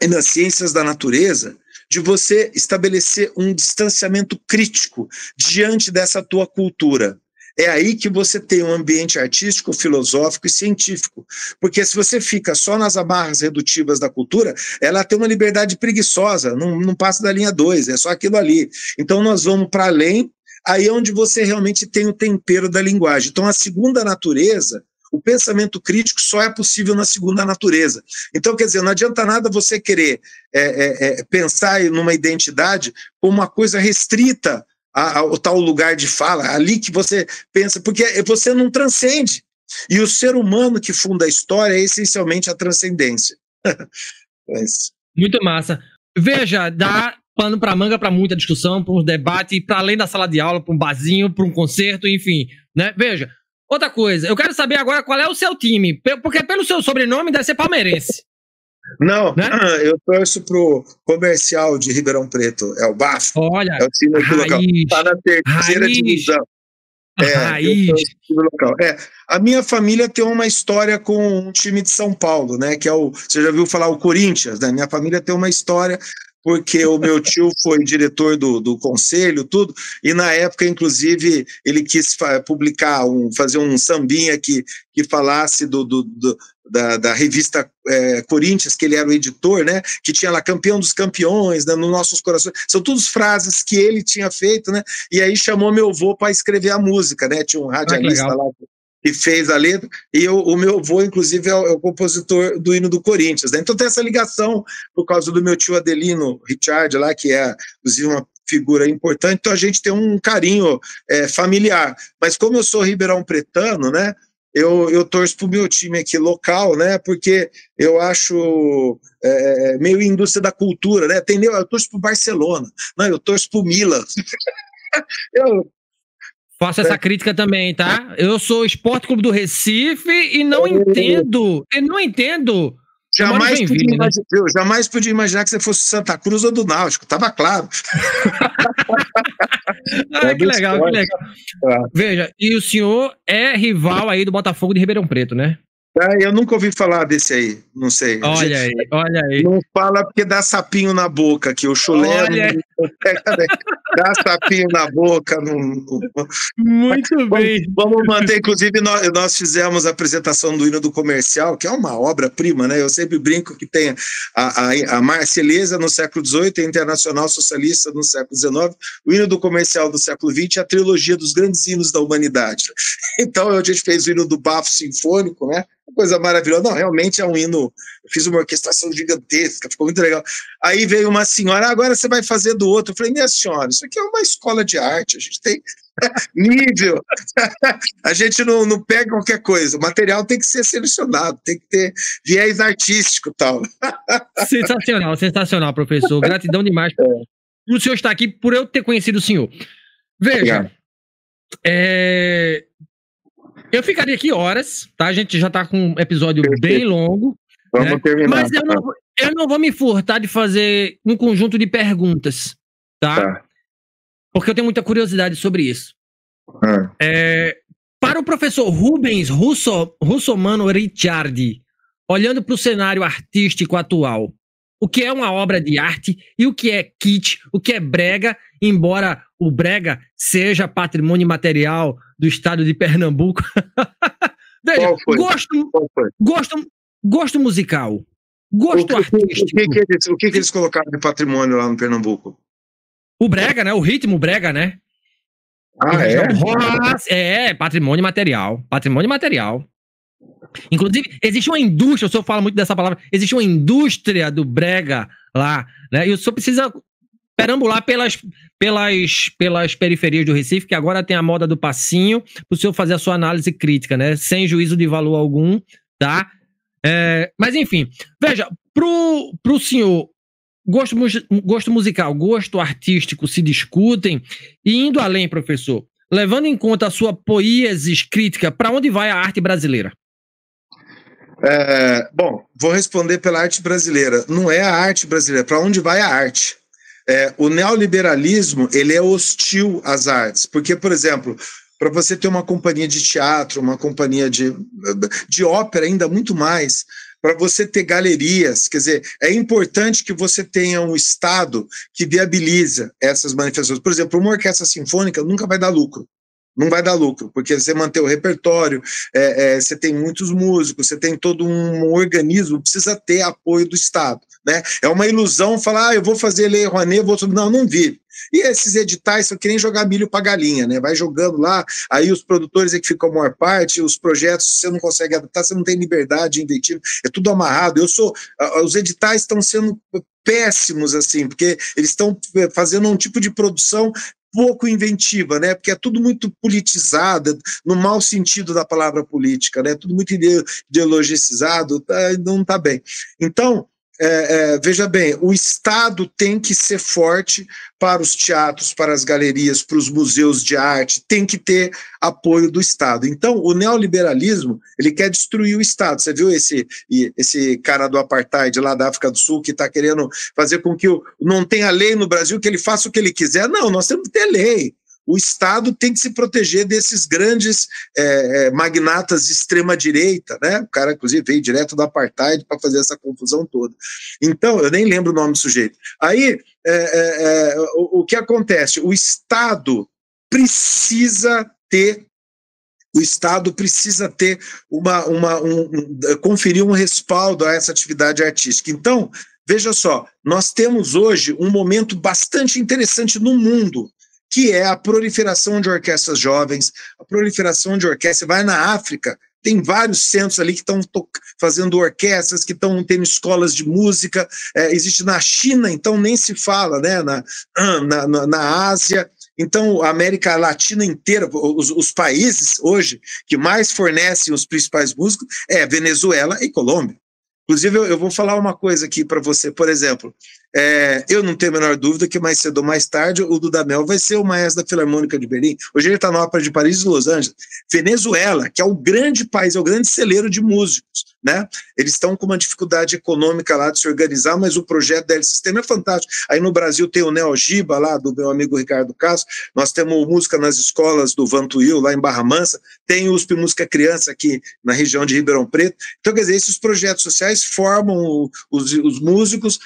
Speaker 2: e nas ciências da natureza, de você estabelecer um distanciamento crítico diante dessa tua cultura. É aí que você tem um ambiente artístico, filosófico e científico. Porque se você fica só nas amarras redutivas da cultura, ela tem uma liberdade preguiçosa, não passa da linha 2, é só aquilo ali. Então nós vamos para além, aí é onde você realmente tem o tempero da linguagem. Então a segunda natureza, o pensamento crítico só é possível na segunda natureza. Então, quer dizer, não adianta nada você querer pensar numa identidade como uma coisa restrita o tal lugar de fala, ali que você pensa, porque você não transcende. E o ser humano que funda a história é essencialmente a transcendência.
Speaker 1: Muito massa. Veja, dá pano para manga para muita discussão, para um debate, para além da sala de aula, para um barzinho, para um concerto, enfim, né? Veja, outra coisa, eu quero saber agora qual é o seu time, porque pelo seu sobrenome deve ser palmeirense.
Speaker 2: Não, né? Eu torço pro Comercial de Ribeirão Preto, é o BAF.
Speaker 1: Olha,
Speaker 2: é o time aqui local. Está na terceira divisão. Local. A minha família tem uma história com um time de São Paulo, né? Que é você já viu falar o Corinthians, né? Minha família tem uma história porque o meu tio foi diretor do conselho, tudo, e na época, inclusive, ele quis fazer um sambinha que falasse da revista Corinthians, que ele era o editor, né? Que tinha lá Campeão dos Campeões, né, nos nossos corações. São todas frases que ele tinha feito, né? E aí chamou meu avô para escrever a música, né? Tinha um radialista lá que fez a letra, e o meu avô, inclusive, é o compositor do hino do Corinthians, né? Então tem essa ligação por causa do meu tio Adelino Richard lá, que é, inclusive, uma figura importante, então a gente tem um carinho familiar. Mas como eu sou ribeirão pretano, né? Eu torço para o meu time aqui local, né? Porque eu acho meio indústria da cultura, né? Eu torço para o Barcelona, não, eu torço para o Milan.
Speaker 1: Faço essa crítica também, tá? Eu sou Esporte Clube do Recife e não entendo. Eu não entendo.
Speaker 2: Jamais podia imaginar que você fosse Santa Cruz ou do Náutico, tava claro.
Speaker 1: Que legal, que legal. Veja, e o senhor é rival aí do Botafogo de Ribeirão Preto, né?
Speaker 2: Eu nunca ouvi falar desse aí, não sei.
Speaker 1: Olha aí.
Speaker 2: Não fala porque dá sapinho na boca, que o chulé dá sapinho na boca.
Speaker 1: Muito bem.
Speaker 2: Vamos manter, inclusive, nós fizemos a apresentação do hino do Comercial, que é uma obra-prima, né? Eu sempre brinco que tem a Marselhesa no século XVIII, a Internacional Socialista no século XIX, o hino do Comercial do século XX e a trilogia dos grandes hinos da humanidade. Então, a gente fez o hino do Bafo Sinfônico, né? Coisa maravilhosa. Não, realmente é um hino. Eu fiz uma orquestração gigantesca, ficou muito legal. Aí veio uma senhora, agora você vai fazer do outro. Eu falei, minha senhora, isso aqui é uma escola de arte, a gente tem nível. A gente não pega qualquer coisa. O material tem que ser selecionado, tem que ter viés artístico e tal.
Speaker 1: Sensacional, professor. Gratidão demais por o senhor estar aqui, por eu ter conhecido o senhor. Veja, eu ficaria aqui horas, tá? A gente já tá com um episódio bem longo.
Speaker 2: Vamos terminar.
Speaker 1: Mas eu não vou me furtar de fazer um conjunto de perguntas, tá? Porque eu tenho muita curiosidade sobre isso. Para o professor Rubens Russomano Ricciardi, olhando para o cenário artístico atual, o que é uma obra de arte e o que é kitsch, o que é brega, embora o brega seja patrimônio material do estado de Pernambuco. Veja, gosto musical, gosto artístico.
Speaker 2: O que eles colocaram de patrimônio lá no Pernambuco?
Speaker 1: O brega, né? O ritmo brega, né? Patrimônio material. Patrimônio material. Inclusive, existe uma indústria, o senhor fala muito dessa palavra, existe uma indústria do brega lá, né? E o senhor precisa perambular pelas periferias do Recife, que agora tem a moda do passinho, para o senhor fazer a sua análise crítica, né? Sem juízo de valor algum, tá? Mas, enfim, veja, pro senhor, gosto musical, gosto artístico se discutem, e indo além, professor, levando em conta a sua poiesis crítica, para onde vai a arte brasileira?
Speaker 2: Bom, vou responder pela arte brasileira. Não é a arte brasileira, para onde vai a arte? O neoliberalismo, ele é hostil às artes, porque, por exemplo, para você ter uma companhia de teatro, uma companhia de ópera, ainda muito mais, para você ter galerias, quer dizer, é importante que você tenha um Estado que viabiliza essas manifestações. Por exemplo, uma orquestra sinfônica nunca vai dar lucro. Não vai dar lucro, porque você mantém o repertório, você tem muitos músicos, você tem todo um organismo, precisa ter apoio do Estado, né? É uma ilusão falar, eu vou fazer Lei Rouanet, não vive. E esses editais são que nem jogar milho para galinha, né? Vai jogando lá, aí os produtores é que ficam a maior parte, os projetos você não consegue adaptar, você não tem liberdade de investir, é tudo amarrado. Os editais estão sendo péssimos, assim, porque eles estão fazendo um tipo de produção pouco inventiva, né? Porque é tudo muito politizado, no mau sentido da palavra política, né? Tudo muito ideologicizado, não está bem. Então, veja bem, o Estado tem que ser forte para os teatros, para as galerias, para os museus de arte, tem que ter apoio do Estado. Então, o neoliberalismo, ele quer destruir o Estado. Você viu esse cara do apartheid lá da África do Sul que está querendo fazer com que não tenha lei no Brasil, que ele faça o que ele quiser? Não, nós temos que ter lei. O Estado tem que se proteger desses grandes magnatas de extrema-direita, né? O cara, inclusive, veio direto do apartheid para fazer essa confusão toda. Então, eu nem lembro o nome do sujeito. Aí, o que acontece? O Estado precisa ter conferir um respaldo a essa atividade artística. Então, veja só, nós temos hoje um momento bastante interessante no mundo, que é a proliferação de orquestras jovens, a proliferação de orquestras. Você vai na África, tem vários centros ali que estão fazendo orquestras, que estão tendo escolas de música, existe na China, então nem se fala, né? Na Ásia. Então, a América Latina inteira, os países hoje que mais fornecem os principais músicos é Venezuela e Colômbia. Inclusive, eu vou falar uma coisa aqui para você, por exemplo, eu não tenho a menor dúvida que mais cedo ou mais tarde o Dudamel vai ser o maestro da Filarmônica de Berlim. Hoje ele está na Ópera de Paris e Los Angeles. Venezuela, que é o grande país, é o grande celeiro de músicos, né? Eles estão com uma dificuldade econômica lá de se organizar, mas o projeto da L-Sistema é fantástico. Aí no Brasil tem o Neogiba lá, do meu amigo Ricardo Castro, nós temos música nas escolas do Vantuil, lá em Barra Mansa, tem o USP Música Criança aqui na região de Ribeirão Preto. Então, quer dizer, esses projetos sociais formam os músicos.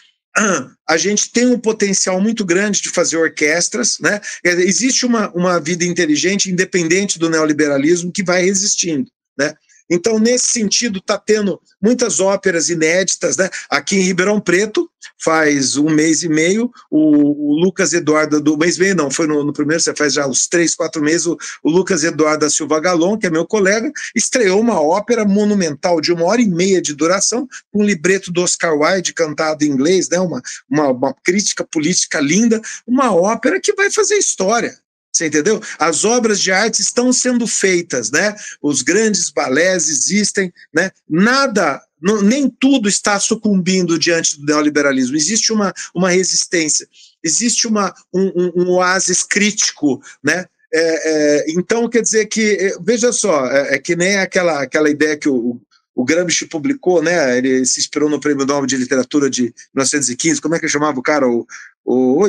Speaker 2: A gente tem um potencial muito grande de fazer orquestras, né? Existe uma vida inteligente, independente do neoliberalismo, que vai resistindo, né? Então, nesse sentido, está tendo muitas óperas inéditas, né? Aqui em Ribeirão Preto, faz um mês e meio, o Lucas Eduardo, do mês e meio não, foi no primeiro, você faz já uns 3, 4 meses, o Lucas Eduardo da Silva Galon, que é meu colega, estreou uma ópera monumental de 1h30 de duração, com um libreto do Oscar Wilde, cantado em inglês, né? Uma crítica política linda, uma ópera que vai fazer história. Você entendeu? As obras de arte estão sendo feitas, né? Os grandes balés existem, né? Nada, nem tudo está sucumbindo diante do neoliberalismo. Existe uma resistência, existe um oásis crítico, né? Então, quer dizer que, veja só, que nem aquela ideia que o Gramsci publicou, né? Ele se inspirou no Prêmio Nobel de Literatura de 1915, como é que ele chamava o cara?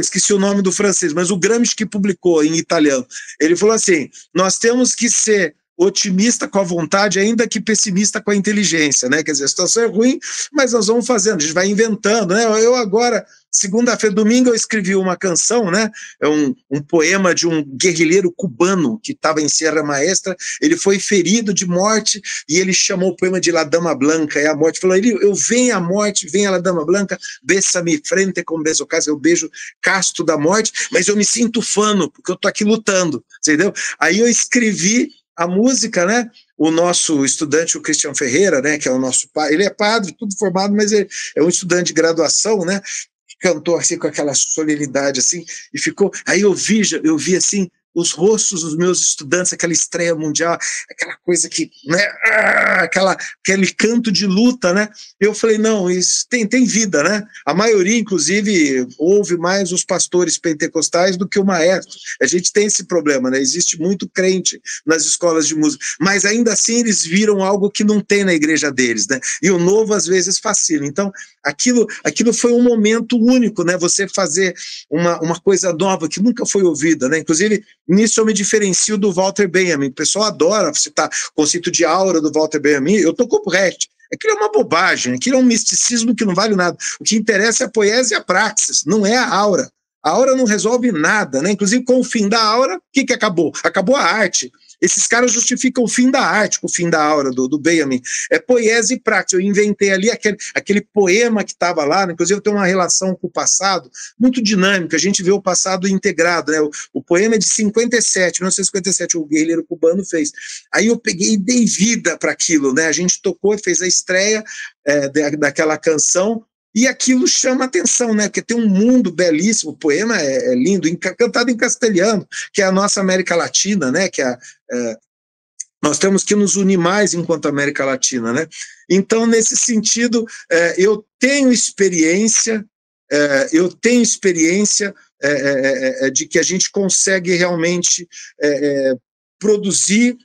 Speaker 2: Esqueci o nome do francês, mas o Gramsci que publicou em italiano. Ele falou assim: nós temos que ser otimista com a vontade, ainda que pessimista com a inteligência, né? Quer dizer, a situação é ruim, mas nós vamos fazendo, a gente vai inventando, né? Eu agora, segunda-feira, domingo, eu escrevi uma canção, né? É um poema de um guerrilheiro cubano que estava em Sierra Maestra, ele foi ferido de morte e ele chamou o poema de La Dama Blanca, e a morte falou: eu venho a morte, vem a La Dama Blanca, besa-me frente com beso caso, eu beijo casto da morte, mas eu me sinto ufano, porque eu tô aqui lutando, entendeu? Aí eu escrevi a música, né? O nosso estudante, o Cristian Ferreira, né? Que é o nosso pai, ele é padre, tudo formado, mas ele é um estudante de graduação, né? Cantou assim com aquela solenidade assim, e ficou. Aí eu vi assim os rostos dos meus estudantes, aquela estreia mundial, aquela coisa que, né, aquele canto de luta, né? Eu falei, não, isso tem vida, né? A maioria, inclusive, ouve mais os pastores pentecostais do que o maestro. A gente tem esse problema, né? Existe muito crente nas escolas de música, mas ainda assim eles viram algo que não tem na igreja deles, né? E o novo às vezes fascina. Então, aquilo foi um momento único, né? Você fazer uma coisa nova que nunca foi ouvida, né? Inclusive, nisso eu me diferencio do Walter Benjamin. O pessoal adora citar o conceito de aura do Walter Benjamin. Eu estou com o resto. Aquilo é uma bobagem, aquilo é um misticismo que não vale nada. O que interessa é a poesia e a praxis, não é a aura. A aura não resolve nada, né? Inclusive, com o fim da aura, o que acabou? Acabou a arte. Esses caras justificam o fim da arte com o fim da aura do Benjamin. É poesia e prática. Eu inventei ali aquele poema que estava lá, né? Inclusive eu tenho uma relação com o passado muito dinâmica. A gente vê o passado integrado, né? O poema é de 1957, o guerrilheiro cubano fez. Aí eu peguei e dei vida para aquilo, né? A gente tocou, fez a estreia daquela canção. E aquilo chama atenção, né? Porque tem um mundo belíssimo, o poema é lindo, cantado em castelhano, que é a nossa América Latina, né? Nós temos que nos unir mais enquanto América Latina, né? Então, nesse sentido, eu tenho experiência de que a gente consegue realmente produzir,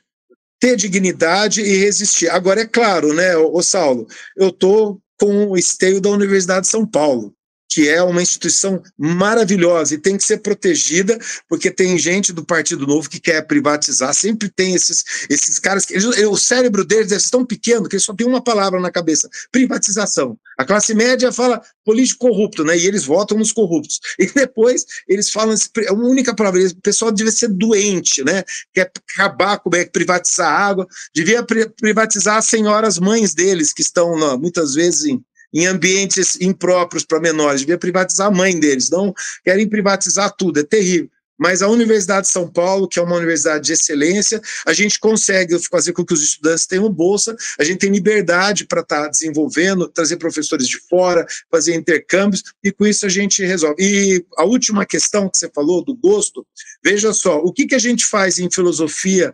Speaker 2: ter dignidade e resistir. Agora, é claro, né, ô Saulo, eu estou com o esteio da Universidade de São Paulo, que é uma instituição maravilhosa e tem que ser protegida, porque tem gente do Partido Novo que quer privatizar, sempre tem esses caras, o cérebro deles é tão pequeno que eles só tem uma palavra na cabeça, privatização. A classe média fala político corrupto, né? E eles votam nos corruptos. E depois eles falam, a única palavra, o pessoal devia ser doente, né? Quer acabar com privatizar a água, devia privatizar as senhoras mães deles, que estão muitas vezes em ambientes impróprios para menores, devia privatizar a mãe deles, não querem privatizar tudo, é terrível. Mas a Universidade de São Paulo, que é uma universidade de excelência, a gente consegue fazer com que os estudantes tenham bolsa, a gente tem liberdade para estar desenvolvendo, trazer professores de fora, fazer intercâmbios, e com isso a gente resolve. E a última questão que você falou, do gosto, veja só, o que a gente faz em filosofia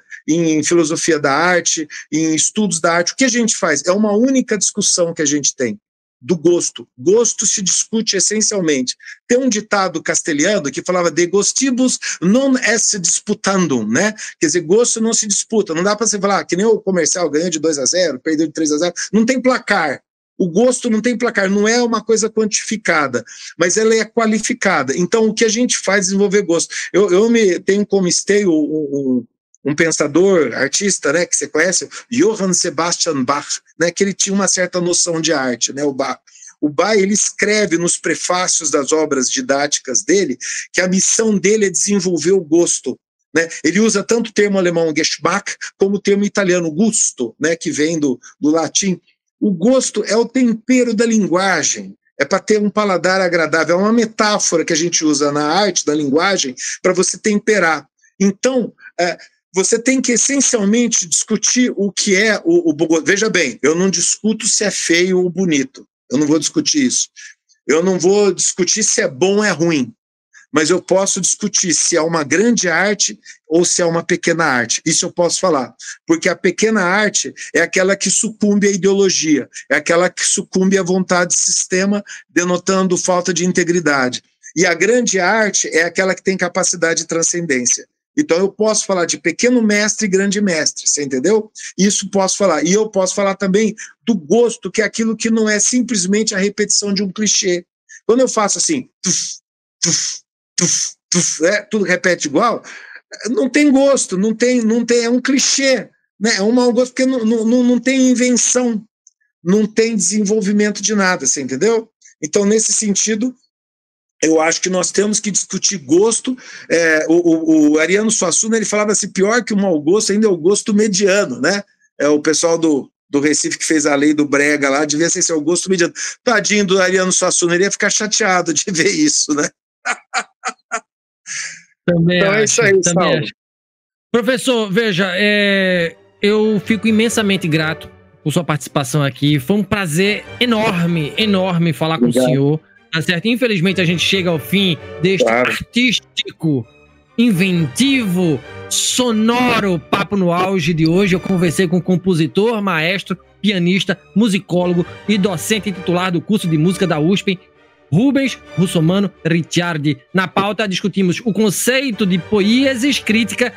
Speaker 2: da arte, em estudos da arte, o que a gente faz? É uma única discussão que a gente tem, do gosto. Gosto se discute essencialmente. Tem um ditado castelhano que falava de gostibus non est disputandum, né? Quer dizer, gosto não se disputa. Não dá para você falar que nem o comercial ganhou de 2-0, perdeu de 3-0. Não tem placar. O gosto não tem placar, não é uma coisa quantificada, mas ela é qualificada. Então, o que a gente faz é desenvolver gosto. Eu tenho como esteio um pensador, artista, né, que você conhece, Johann Sebastian Bach, né, que ele tinha uma certa noção de arte, né, o Bach. O Bach, ele escreve nos prefácios das obras didáticas dele que a missão dele é desenvolver o gosto, né? Ele usa tanto o termo alemão Geschmack como o termo italiano gusto, né, que vem do latim. O gosto é o tempero da linguagem, é para ter um paladar agradável, é uma metáfora que a gente usa na arte, da linguagem, para você temperar. Então, você tem que essencialmente discutir o que é o veja bem, eu não discuto se é feio ou bonito, eu não vou discutir isso. Eu não vou discutir se é bom ou é ruim, mas eu posso discutir se é uma grande arte ou se é uma pequena arte. Isso eu posso falar, porque a pequena arte é aquela que sucumbe à ideologia, é aquela que sucumbe à vontade de sistema, denotando falta de integridade. E a grande arte é aquela que tem capacidade de transcendência. Então eu posso falar de pequeno mestre e grande mestre, você entendeu? Isso posso falar. E eu posso falar também do gosto, que é aquilo que não é simplesmente a repetição de um clichê. Quando eu faço assim, tudo repete igual, não tem gosto, não tem, é um clichê, né? É um mau gosto porque não tem invenção, não tem desenvolvimento de nada, você entendeu? Então, nesse sentido, eu acho que nós temos que discutir gosto. O Ariano Suassuna, ele falava assim, pior que o mau gosto ainda é o gosto mediano, né? O pessoal do Recife que fez a lei do brega lá, devia ser esse, o gosto mediano. Tadinho do Ariano Suassuna, ele ia ficar chateado de ver isso, né?
Speaker 1: Também então acho, é isso aí, também acho. Professor, veja, eu fico imensamente grato por sua participação aqui. Foi um prazer enorme falar com o senhor. Tá certo? Infelizmente a gente chega ao fim deste artístico, inventivo, sonoro papo no auge de hoje. Eu conversei com o compositor, maestro, pianista, musicólogo e docente titular do curso de música da USP, Rubens Russomano Ricciardi. Na pauta discutimos o conceito de poiesis crítica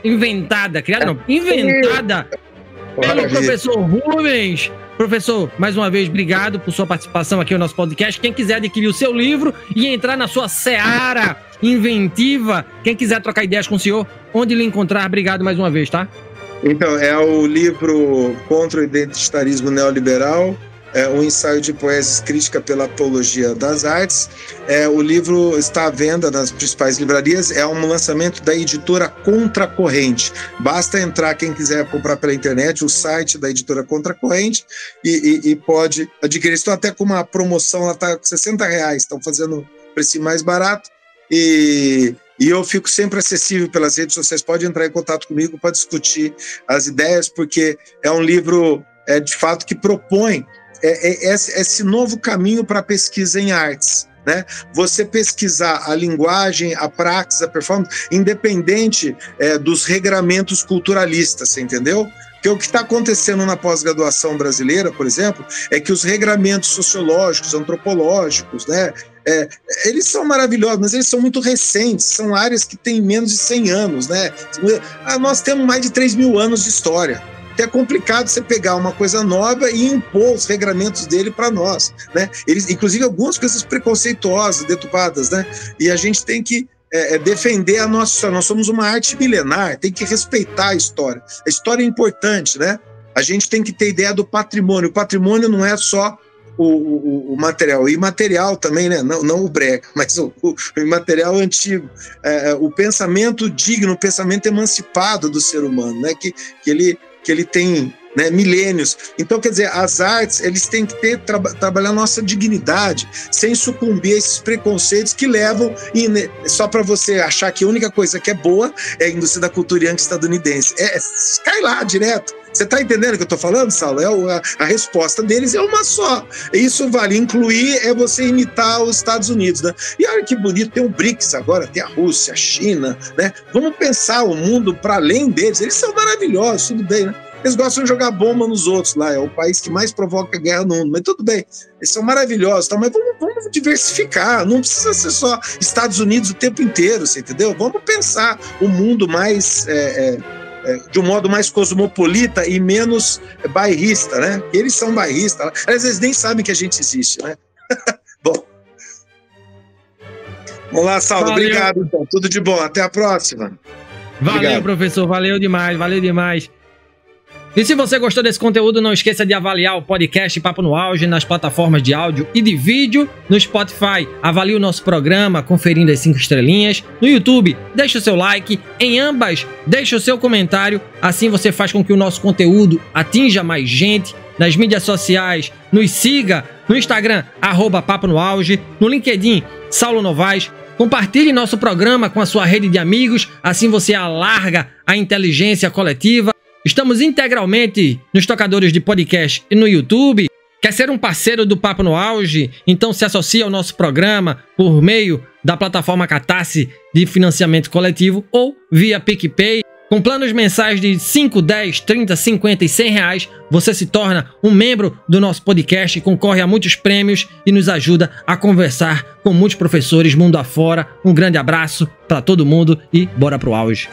Speaker 1: inventada pelo professor Rubens. Professor, mais uma vez, obrigado por sua participação aqui no nosso podcast. Quem quiser adquirir o seu livro e entrar na sua seara inventiva, quem quiser trocar ideias com o senhor, onde lhe encontrar, obrigado mais uma vez, tá?
Speaker 2: Então, é o livro Contra o Identitarismo Neoliberal, um ensaio de poesia crítica pela apologia das artes. O livro está à venda nas principais livrarias, é um lançamento da editora Contracorrente. Basta entrar, quem quiser comprar pela internet, o site da editora Contracorrente e pode adquirir. Estou até com uma promoção, ela está com R$60, estão fazendo preço mais barato. E eu fico sempre acessível pelas redes sociais, pode entrar em contato comigo para discutir as ideias, porque é um livro, de fato, que propõe esse novo caminho para a pesquisa em artes. Né? Você pesquisar a linguagem, a praxis, a performance, independente dos regramentos culturalistas, você entendeu? Porque o que está acontecendo na pós-graduação brasileira, por exemplo, é que os regramentos sociológicos, antropológicos, né, eles são maravilhosos, mas eles são muito recentes, são áreas que têm menos de 100 anos. Né? Nós temos mais de 3.000 anos de história. É complicado você pegar uma coisa nova e impor os regramentos dele para nós, né? Eles, inclusive, algumas coisas preconceituosas, deturpadas, né? E a gente tem que defender a nossa história. Nós somos uma arte milenar, tem que respeitar a história. A história é importante, né? A gente tem que ter ideia do patrimônio. O patrimônio não é só o material, o imaterial também, né? Não o brega, mas o imaterial antigo. O pensamento digno, o pensamento emancipado do ser humano, né? Que ele tem, né, milênios. Então, quer dizer, as artes, eles têm que trabalhar a nossa dignidade, sem sucumbir a esses preconceitos que levam, só para você achar que a única coisa que é boa é a indústria da cultura yankee estadunidense. Cai lá direto. Você está entendendo o que eu estou falando, Saulo? A resposta deles é uma só. Isso vale incluir, você imitar os Estados Unidos, né? E olha que bonito, tem o BRICS agora, tem a Rússia, a China, né? Vamos pensar o mundo para além deles. Eles são maravilhosos, tudo bem, né? Eles gostam de jogar bomba nos outros lá, é o país que mais provoca guerra no mundo, mas tudo bem, eles são maravilhosos, tá? Mas vamos diversificar, não precisa ser só Estados Unidos o tempo inteiro, você entendeu? Vamos pensar o mundo mais... de um modo mais cosmopolita e menos bairrista, né? Eles são bairristas, às vezes nem sabem que a gente existe, né? Bom. Vamos lá, Saulo, obrigado, então. Tudo de bom, até a próxima.
Speaker 1: Valeu, obrigado. Professor, valeu demais, valeu demais. E se você gostou desse conteúdo, não esqueça de avaliar o podcast Papo no Auge nas plataformas de áudio e de vídeo. No Spotify, avalie o nosso programa conferindo as 5 estrelinhas. No YouTube, deixe o seu like. Em ambas, deixe o seu comentário. Assim você faz com que o nosso conteúdo atinja mais gente. Nas mídias sociais, nos siga no Instagram, @Papo no Auge. No LinkedIn, Saulo Novaes. Compartilhe nosso programa com a sua rede de amigos. Assim você alarga a inteligência coletiva. Estamos integralmente nos tocadores de podcast e no YouTube. Quer ser um parceiro do Papo no Auge? Então se associe ao nosso programa por meio da plataforma Catarse de financiamento coletivo ou via PicPay. Com planos mensais de 5, 10, 30, 50 e 100 reais, você se torna um membro do nosso podcast, concorre a muitos prêmios e nos ajuda a conversar com muitos professores mundo afora. Um grande abraço para todo mundo e bora pro auge.